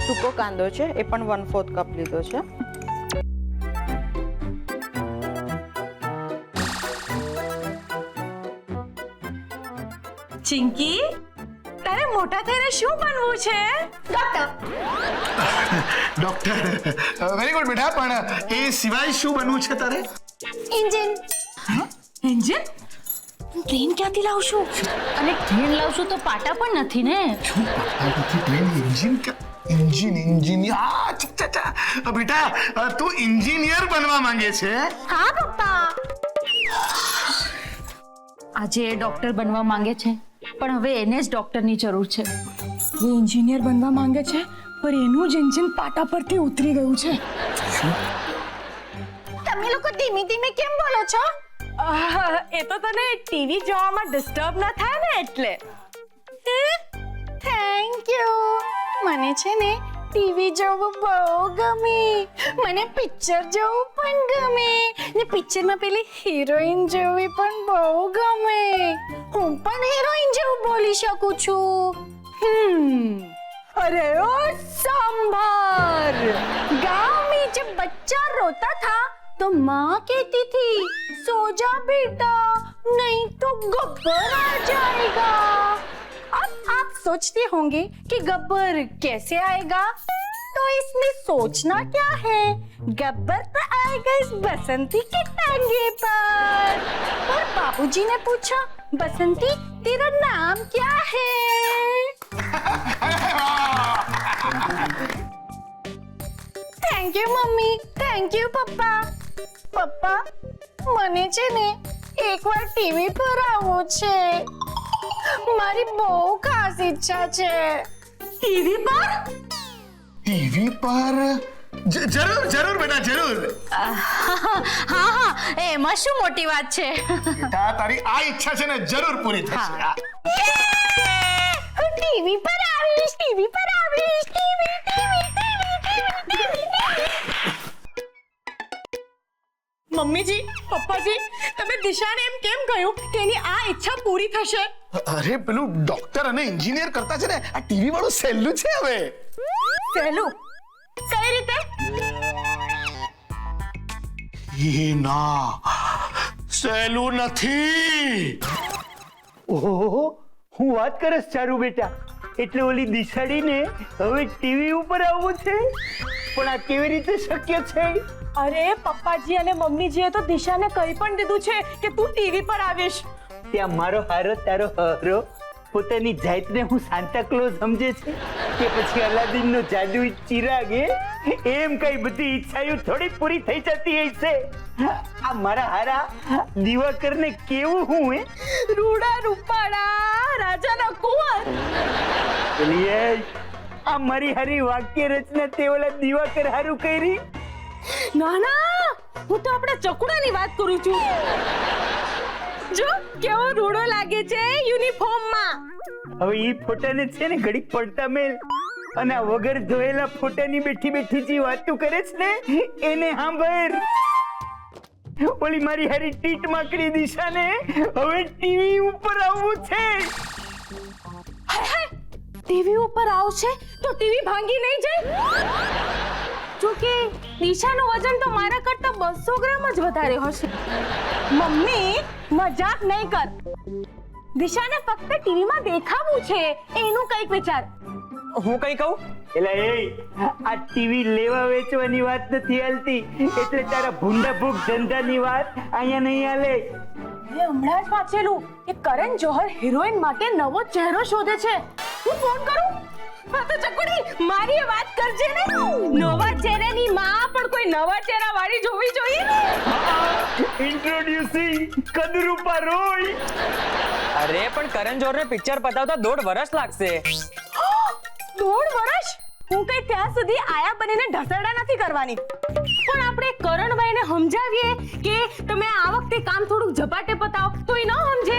Speaker 10: સૂકો કાંદો છે એ પણ 1/4 કપ લીધો છે.
Speaker 1: ચિંકી, તારે મોટા થઈને શું બનવું છે?
Speaker 4: ડોક્ટર, વેરી ગુડ બેટા, પણ એ સિવાય શું બનવું છે તારે?
Speaker 2: इंजन.
Speaker 1: એન્જિન?
Speaker 5: ટ્રેન ક્યાંથી લાવશું? અને ટ્રેન લાવશું તો પાટા પણ નથી ને.
Speaker 4: इंजीन बेटा तू इंजीनियर बनवा मांगे छे?
Speaker 5: હા પપ્પા. આજે એ ડોક્ટર બનવા માંગે છે, પણ હવે એને જ ડોક્ટરની જરૂર છે.
Speaker 1: એ એન્જિનિયર બનવા માંગે છે, પણ એનું જ એન્જિન પાટા પરથી ઉતરી ગયું છે.
Speaker 2: તમે લોકો ધીમે ધીમે કેમ બોલો છો?
Speaker 1: એ તો તને ટીવી જોવામાં ડિસ્ટર્બ ના થાય ને એટલે.
Speaker 2: Thank you. મને છે ને ટીવી જોવું બહુ ગમે. મને પિક્ચર જોવું પણ ગમે ને પિક્ચરમાં પેલી હિરોઈન જોવી પણ બહુ ગમે. હું પણ હિરોઈન જેવું બોલી શકું છું. अरे ओ सांभर, गांव में जब बच्चा रोता था तो माँ कहती थी सो जा बेटा नहीं तो गब्बर आ जाएगा. अब आप सोचते होंगे कि गब्बर कैसे आएगा, तो इसमें सोचना क्या है, गब्बर तो आएगा इस बसंती के टांगे पर. और बाबूजी ने पूछा बसंती तेरा नाम क्या है? Thank you mummy, thank you પપ્પા. પપ્પા, મને છે ને એકવાર ટીવી પર આવવું છે. મારી બહુ ખાસ ઈચ્છા છે.
Speaker 1: ટીવી પર?
Speaker 4: टीवी पर जरूर जरूर बेटा जरूर.
Speaker 5: હા, એમાં શું મોટી વાત છે.
Speaker 4: बेटा तारी आ इच्छा છે ને જરૂર પૂરી થશે.
Speaker 2: હું ટીવી પર આવીશ, ટીવી પર આવીશ, ટીવી ટીવી
Speaker 1: મમ્મીજી, પપ્પાજી, તમે દિશાને એમ કેમ કહ્યું કે એની આ ઈચ્છા પૂરી થશે?
Speaker 4: અરે પેલું ડોક્ટર અને એન્જિનિયર કરતા છે ને આ ટીવી વાળું સહેલું છે હવે.
Speaker 1: સહેલું? કઈ રીતે?
Speaker 4: એ ના સહેલું નથી.
Speaker 7: ઓહો, હું વાત કરસ ચારુ બેટા. એટલે ઓલી દિશાડીને હવે ટીવી ઉપર આવવું છે, પણ આ કેવી રીતે શક્ય છે?
Speaker 1: અરે પપ્પાજી અને મમ્મીજીએ તો દિશાને કહી પણ દીધું છે કે તું ટીવી પર આવીશ.
Speaker 7: ત્યાં મારો હારો તારો હારો પોતાની જાતને હું સાન્તા ક્લોઝ સમજે છે કે પછી અલાદીનનો જાદુઈ ચિરાગે? એમ કઈ બધી ઈચ્છાઓ થોડી પૂરી થઈ જતી હશે. આ મારા હારા દિવાકરને કેવું હું
Speaker 1: રૂડા રૂપાળા રાજાના કુંવર.
Speaker 7: એલીએ આ મારી હારી વાક્ય રચના તે ઓલા દિવાકર હારું કરી?
Speaker 1: ના ના, હું તો આપણા ચકુડાની વાત કરું છું. જો કેવો રૂડો લાગે છે યુનિફોર્મમાં.
Speaker 7: હવે ઈ ફોટાને છે ને ઘડીક પડતા મેલ અને આ વગર ધોયેલા ફોટાની બેઠી બેઠી જે વાતું કરે છે ને એને સાંભળ. ઓલી મારી હારી ટીટ માકડી દિશાને હવે ટીવી ઉપર આવવું છે.
Speaker 1: ટીવી ઉપર આવશે તો ટીવી ભાંગી નહીં જાય? જો કે દિશાનું વજન તો મારા કરતા 200 ગ્રામ જ વધારે હશે. મમ્મી, મજાક નહીં કર. દિશાને ફક્ત ટીવીમાં દેખાવું છે, એનું કંઈક વિચાર.
Speaker 6: હું કઈ કહું?
Speaker 7: એલા એ આ ટીવી લેવા વેચવાની વાત નથી હાલતી, એટલે તારા ભૂંડા ભૂખ ધંધાની વાત અહીંયા નહીં હાલે.
Speaker 1: મેં હમણાં જ વાંચેલું કે કરણ જોહર હિરોઈન માટે નવો ચહેરો શોધે છે. હું ફોન કરું? હા તો ચકુડી, મારી વાત કરજે ને. નવા ચહેરાની માં પણ કોઈ નવા ચહેરા વાળી જોવી જોઈએ ને.
Speaker 7: ઇન્ટ્રોડ્યુસિંગ કદરૂપા રોય.
Speaker 6: અરે પણ કરણ જોહરને પિક્ચર પતાવતા 1.5 વર્ષ લાગશે.
Speaker 1: 1.5 વર્ષ? હું કઈ ત્યાં સુધી આયા બનીને ઢસરડા નથી કરવાની. પણ આપણે કરણભાઈને સમજાવીએ કે તમે આ વખતે કામ થોડુંક ઝપાટે પતાવો તો એ ન સમજે.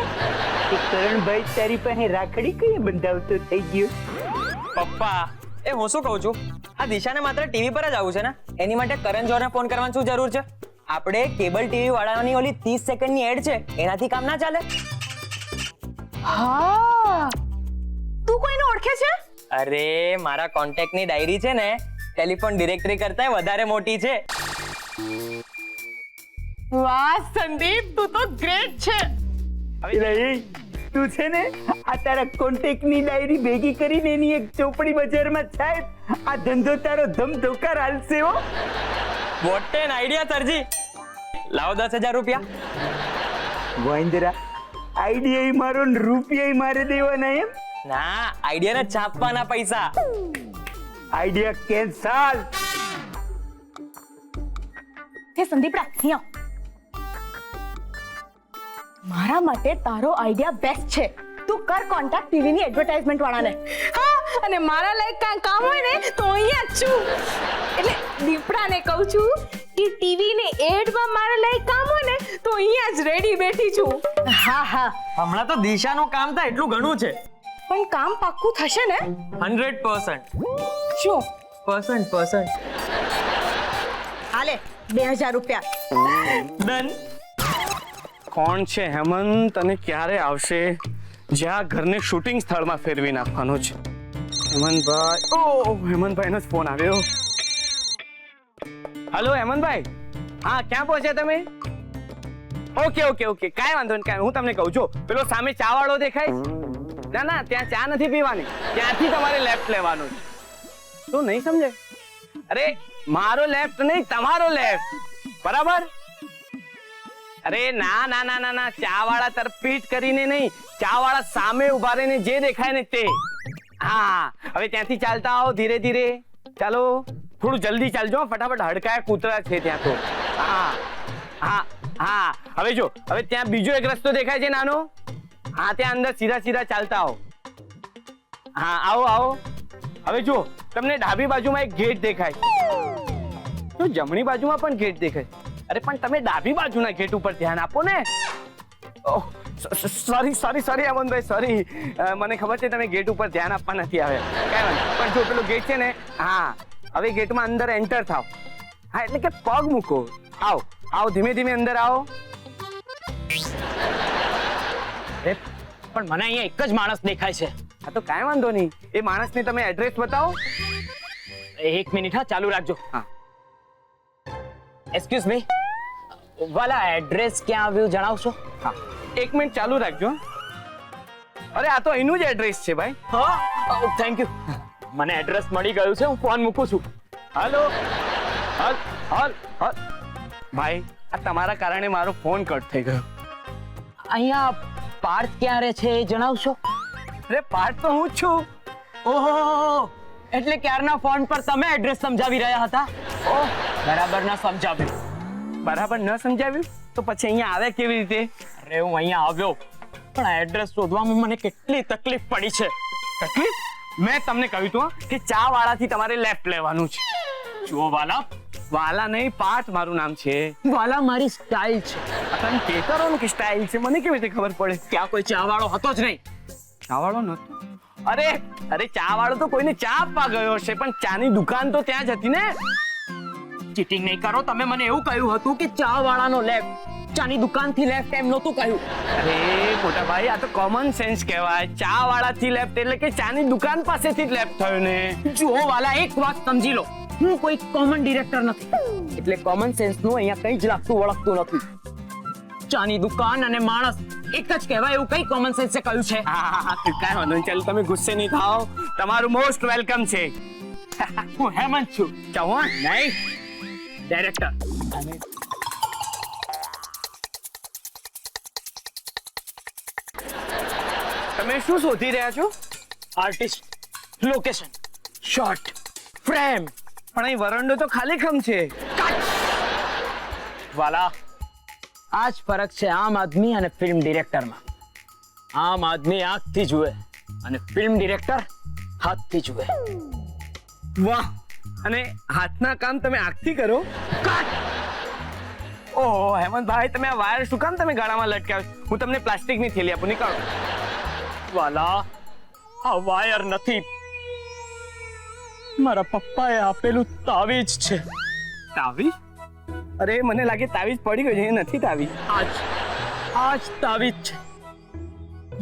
Speaker 7: કરણભાઈ તારી પાસે રાખડી કઈ બંધાવતો થઈ ગયો?
Speaker 6: પપ્પા, એ હું શું કહું છું, આ દિશાને માત્ર ટીવી પર જ આવું છે ને, એની માટે કરણ જોહરને ફોન કરવાની શું જરૂર છે? આપણે કેબલ ટીવી વાળાની ઓલી 30 સેકન્ડની એડ છે, એનાથી કામ ના ચાલે?
Speaker 1: હા, તું કોઈને ઓળખે છે?
Speaker 6: અરે મારા કોન્ટેક્ટની ડાયરી છે ને ટેલિફોન ડિરેક્ટરી કરતા વધારે મોટી છે.
Speaker 1: વાહ સંદીપ, તું તો ગ્રેટ છે.
Speaker 7: તું છે ને આ તારા કોન્ટેક્ટની ડાયરી ભેગી કરીને એની એક ચોપડી બજારમાં છાપ. આ ધંધો તારો ધમધોકાર હાલશે હો.
Speaker 6: What an idea સરજી. લાવો 10,000 રૂપિયા.
Speaker 7: ગોવિંદરા, આઈડિયા મારો ને રૂપિયા મારે દેવાના એમ?
Speaker 6: ના, આઈડિયા ને છાપવાના પૈસા.
Speaker 7: Idea cancel.
Speaker 1: હે સંદીપડા અહીંયા મારા માટે તારો આઈડિયા બેસ્ટ છે. તું કર કોન્ટેક્ટ ટીવી ની એડવર્ટાઇઝમેન્ટ વાળાને. હા, અને મારા લાયક કાંઈ કામ હોય ને તો અહીંયા જ છું. એટલે દીપડાને કહું છું કે ટીવી ની એડમાં મારા લાયક કામ હોય ને તો અહીંયા જ રેડી બેઠી છું. હા હા,
Speaker 6: હમણાં તો દિશાનું કામ થાય એટલું ઘણું છે.
Speaker 1: પણ કામ પાક્કું થશે ને?
Speaker 6: 100%.
Speaker 1: શું?
Speaker 6: %.
Speaker 1: હાલે 2000 રૂપિયા.
Speaker 6: ડન.
Speaker 3: કોણ છે હેમંત અને ક્યારે આવશે? જ્યાં ઘરને શૂટિંગ સ્થળમાં ફેરવી નાખવાનો છે. હેમંતભાઈ, ઓ હેમંતભાઈનો જ ફોન આવ્યો. હેલો હેમંતભાઈ, હા ક્યાં પહોંચ્યા તમે? ઓકે ઓકે ઓકે, કાંઈ વાંધો નહીં, કાંઈ હું તમને કહું છું. પેલો સામે ચા વાળો દેખાય? ના ના, ત્યાં ચા નથી પીવાની, ત્યાંથી તમારે લેફ્ટ લેવાનું છે. તું નહીં સમજે? અરે મારો લેફ્ટ નહીં, તમારો લેફ્ટ, બરાબર? અરે ના ના ના ના ના, ચા વાળા તરફ પીઠ કરીને નહીં, ચા વાળા સામે ઉભા રહીને જે દેખાય ને તે. હા, હવે ત્યાંથી ચાલતા આવો ધીરે ધીરે. ચાલો, થોડું જલ્દી ચાલજો, ફટાફટ, હડકાયા કૂતરા છે ત્યાં તો. હા હા હા, હવે જો, હવે ત્યાં બીજો એક રસ્તો દેખાય છે નાનો. હા, ત્યાં અંદર સીધા સીધા ચાલતા આવો. હા, આવો આવો. હવે જો, તમને ડાબી બાજુમાં એક ગેટ દેખાય, તો જમણી બાજુમાં પણ ગેટ દેખાય. અરે પણ તમે ડાબી બાજુના ગેટ ઉપર ધ્યાન આપો ને. Sorry sorry sorry Amanbhai, sorry. મને ખબર છે તમે ગેટ ઉપર ધ્યાન આપવા નથી આવ્યા, કાંઈ વાંધો. પણ જો પેલો ગેટ છે ને, હા, હવે ગેટમાં અંદર એન્ટર થાવ. હા, એટલે કે પગ મૂકો. આવો આવો, ધીમે ધીમે અંદર આવો.
Speaker 6: પણ મને અહીંયા એક જ માણસ દેખાય છે.
Speaker 3: હા તો કાંઈ વાંધો નહીં, એ માણસને તમે એડ્રેસ બતાવો.
Speaker 6: 1 મિનિટ, હા, ચાલુ રાખજો.
Speaker 3: હા.
Speaker 6: એક્સક્યુઝ મી, વાલા એડ્રેસ ક્યાં આવ્યું જણાવશો?
Speaker 3: હા, 1 મિનિટ ચાલુ રાખજો. અરે આ તો એનું જ એડ્રેસ છે ભાઈ.
Speaker 6: હા, થેન્ક યુ. મને એડ્રેસ મળી ગયું છે, હું ફોન મૂકું છું.
Speaker 3: હાલો, હાલ હાલ હાલ. ભાઈ, આ તમારા કારણે મારો ફોન કટ થઈ ગયો.
Speaker 6: અહીંયા પાર્થ ક્યાં રહે છે એ જણાવશો?
Speaker 3: અરે પાર્થ તો હું જ છું.
Speaker 6: ઓહો, એટલે ક્યારના ફોન પર તમે એડ્રેસ સમજાવી રહ્યા હતા? ઓહ, બરાબર ન સમજાવ્યું.
Speaker 3: બરાબર ન સમજાવ્યું તો પછી અહીંયા આવે કેવી રીતે?
Speaker 6: અરે હું અહીંયા આવ્યો, પણ આ એડ્રેસ શોધવામાં મને કેટલી તકલીફ પડી છે.
Speaker 3: તકલીફ? મેં તમને કહ્યું હતું કે ચા વાળાથી તમારે લેફ્ટ લેવાનું છે.
Speaker 6: જુઓ વાલા,
Speaker 3: વાલા નહીં, પાર્થ મારું નામ છે.
Speaker 6: વાલા મારી સ્ટાઇલ છે.
Speaker 3: તમે કેતરો કે સ્ટાઇલ છે, મને કેવી રીતે ખબર પડે?
Speaker 6: ત્યાં કોઈ ચા વાળો હતો જ નહીં.
Speaker 3: ચા વાળો નતો? અરે અરે, ચા વાળો તો કોઈને ચા આપવા ગયો હશે, પણ ચાની દુકાન તો ત્યાં જ હતી ને.
Speaker 6: ચીટિંગ નહીં કરો, તમે મને એવું કહ્યું હતું કે ચા વાળાનો લેફ્ટ, ચાની દુકાનથી લેફ્ટ એમ નહોતું કહ્યું.
Speaker 3: અરે મોટા ભાઈ, આ તો કોમન સેન્સ કહેવાય. ચા વાળાથી લેફ્ટ એટલે કે ચાની દુકાન પાસેથી જ લેફ્ટ થયો ને.
Speaker 6: જુઓ વાલા, એક વાત સમજી લો, હું કોઈ કોમન ડિરેક્ટર નથી, એટલે કોમન સેન્સ નું અહીંયા કઈ જ લાગતું વળગતું નથી. ચાની દુકાન અને માણસ એક જ કહેવાય એવું કઈ કોમન સેન્સે કહ્યું છે?
Speaker 3: હા, કાંઈ વાંધો નહીં, ચાલો તમે ગુસ્સે નહીં થાઓ. તમારું મોસ્ટ વેલકમ છે.
Speaker 6: હું હેમંત છું.
Speaker 3: ચૌહાણ નહીં,
Speaker 6: ડાયરેક્ટર.
Speaker 3: તમે શું શોધી રહ્યા છો?
Speaker 6: Artist, location, shot, frame.
Speaker 3: પણ અહીં વરંડો તો ખાલી ખમ છે.
Speaker 6: વાલા, આ જ ફરક છે આમ આદમી અને ફિલ્મ ડિરેક્ટરમાં. આમ આદમી આંખથી જુએ અને ફિલ્મ ડિરેક્ટર હાથથી જુએ.
Speaker 3: વાહ, અને હાથના કામ તમે આંખથી કરો? ઓહો હેમંતભાઈ, તમે આ વાયર શું કામ તમે ગળામાં લટકાવ્યો? હું તમને પ્લાસ્ટિકની થેલી આપું, નીકળો.
Speaker 6: વાલા, આ વાયર નથી, મારા પપ્પાએ આપેલું તાવીજ છે.
Speaker 3: તાવીજ? અરે મને લાગે તાવીજ પડી ગયો છે. એ નથી તાવીજ.
Speaker 6: આજ તાવીજ છે.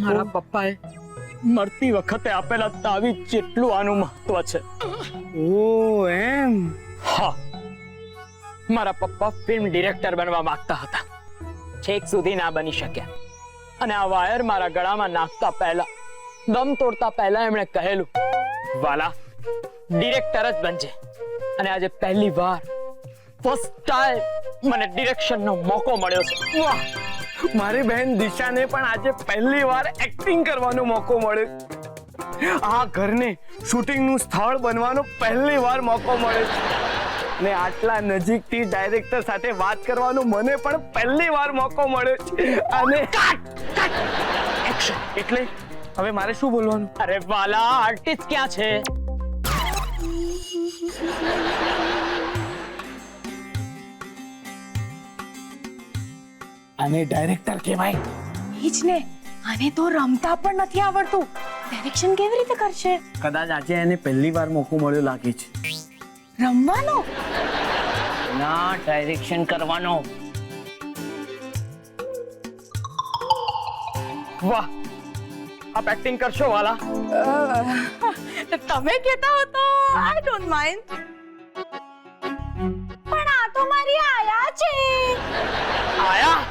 Speaker 6: મારા પપ્પાએ મરતી વખતે આપેલા તાવીજ જેટલું આનું મહત્વ છે.
Speaker 3: ઓ એમ?
Speaker 6: હા, મારા પપ્પા ફિલ્મ ડિરેક્ટર બનવા માંગતા હતા, છેક સુધી ના બની શક્યા. અને આ વાયર મારા ગળામાં નાખતા પહેલા, દમ તોડતા પહેલા એમણે કહેલું, વાલા ડિરેક્ટર જ બનજે. અને આજે પહેલી વાર, ફર્સ્ટ ટાઈમ મને ડિરેક્શનનો મોકો મળ્યો છે.
Speaker 3: વાહ, મારી બહેન દિશાને પણ આજે પહેલી વાર એક્ટિંગ કરવાનો મોકો મળ્યો. આ ઘરને શૂટિંગનું સ્થળ બનવાનો પહેલી વાર મોકો મળ્યો ને આટલા નજીકથી ડાયરેક્ટર સાથે વાત કરવાનો મને પણ પહેલી વાર મોકો મળ્યો છે. અને એક્શન એટલે હવે મારે શું બોલવાનું?
Speaker 6: અરે વાલા, આર્ટિસ્ટ ક્યાં છે?
Speaker 3: આને ડાયરેક્ટર કહેવાય.
Speaker 1: ઈ જ ને, આને તો રમતા પણ નથી આવડતું, ડાયરેક્શન કેવી રીતે કરશે?
Speaker 3: કદાચ આજે એને પહેલી વાર મોકો મળ્યો લાગે છે.
Speaker 1: રમવાનો?
Speaker 6: ના, ડાયરેક્શન કરવાનો.
Speaker 3: વાહ, આપ એક્ટિંગ કરશો વાલા?
Speaker 1: તમે કહેતા હો તો આઈ ડોન્ટ માઇન્ડ.
Speaker 2: પણ આ તો મારી આયા છે.
Speaker 3: આયા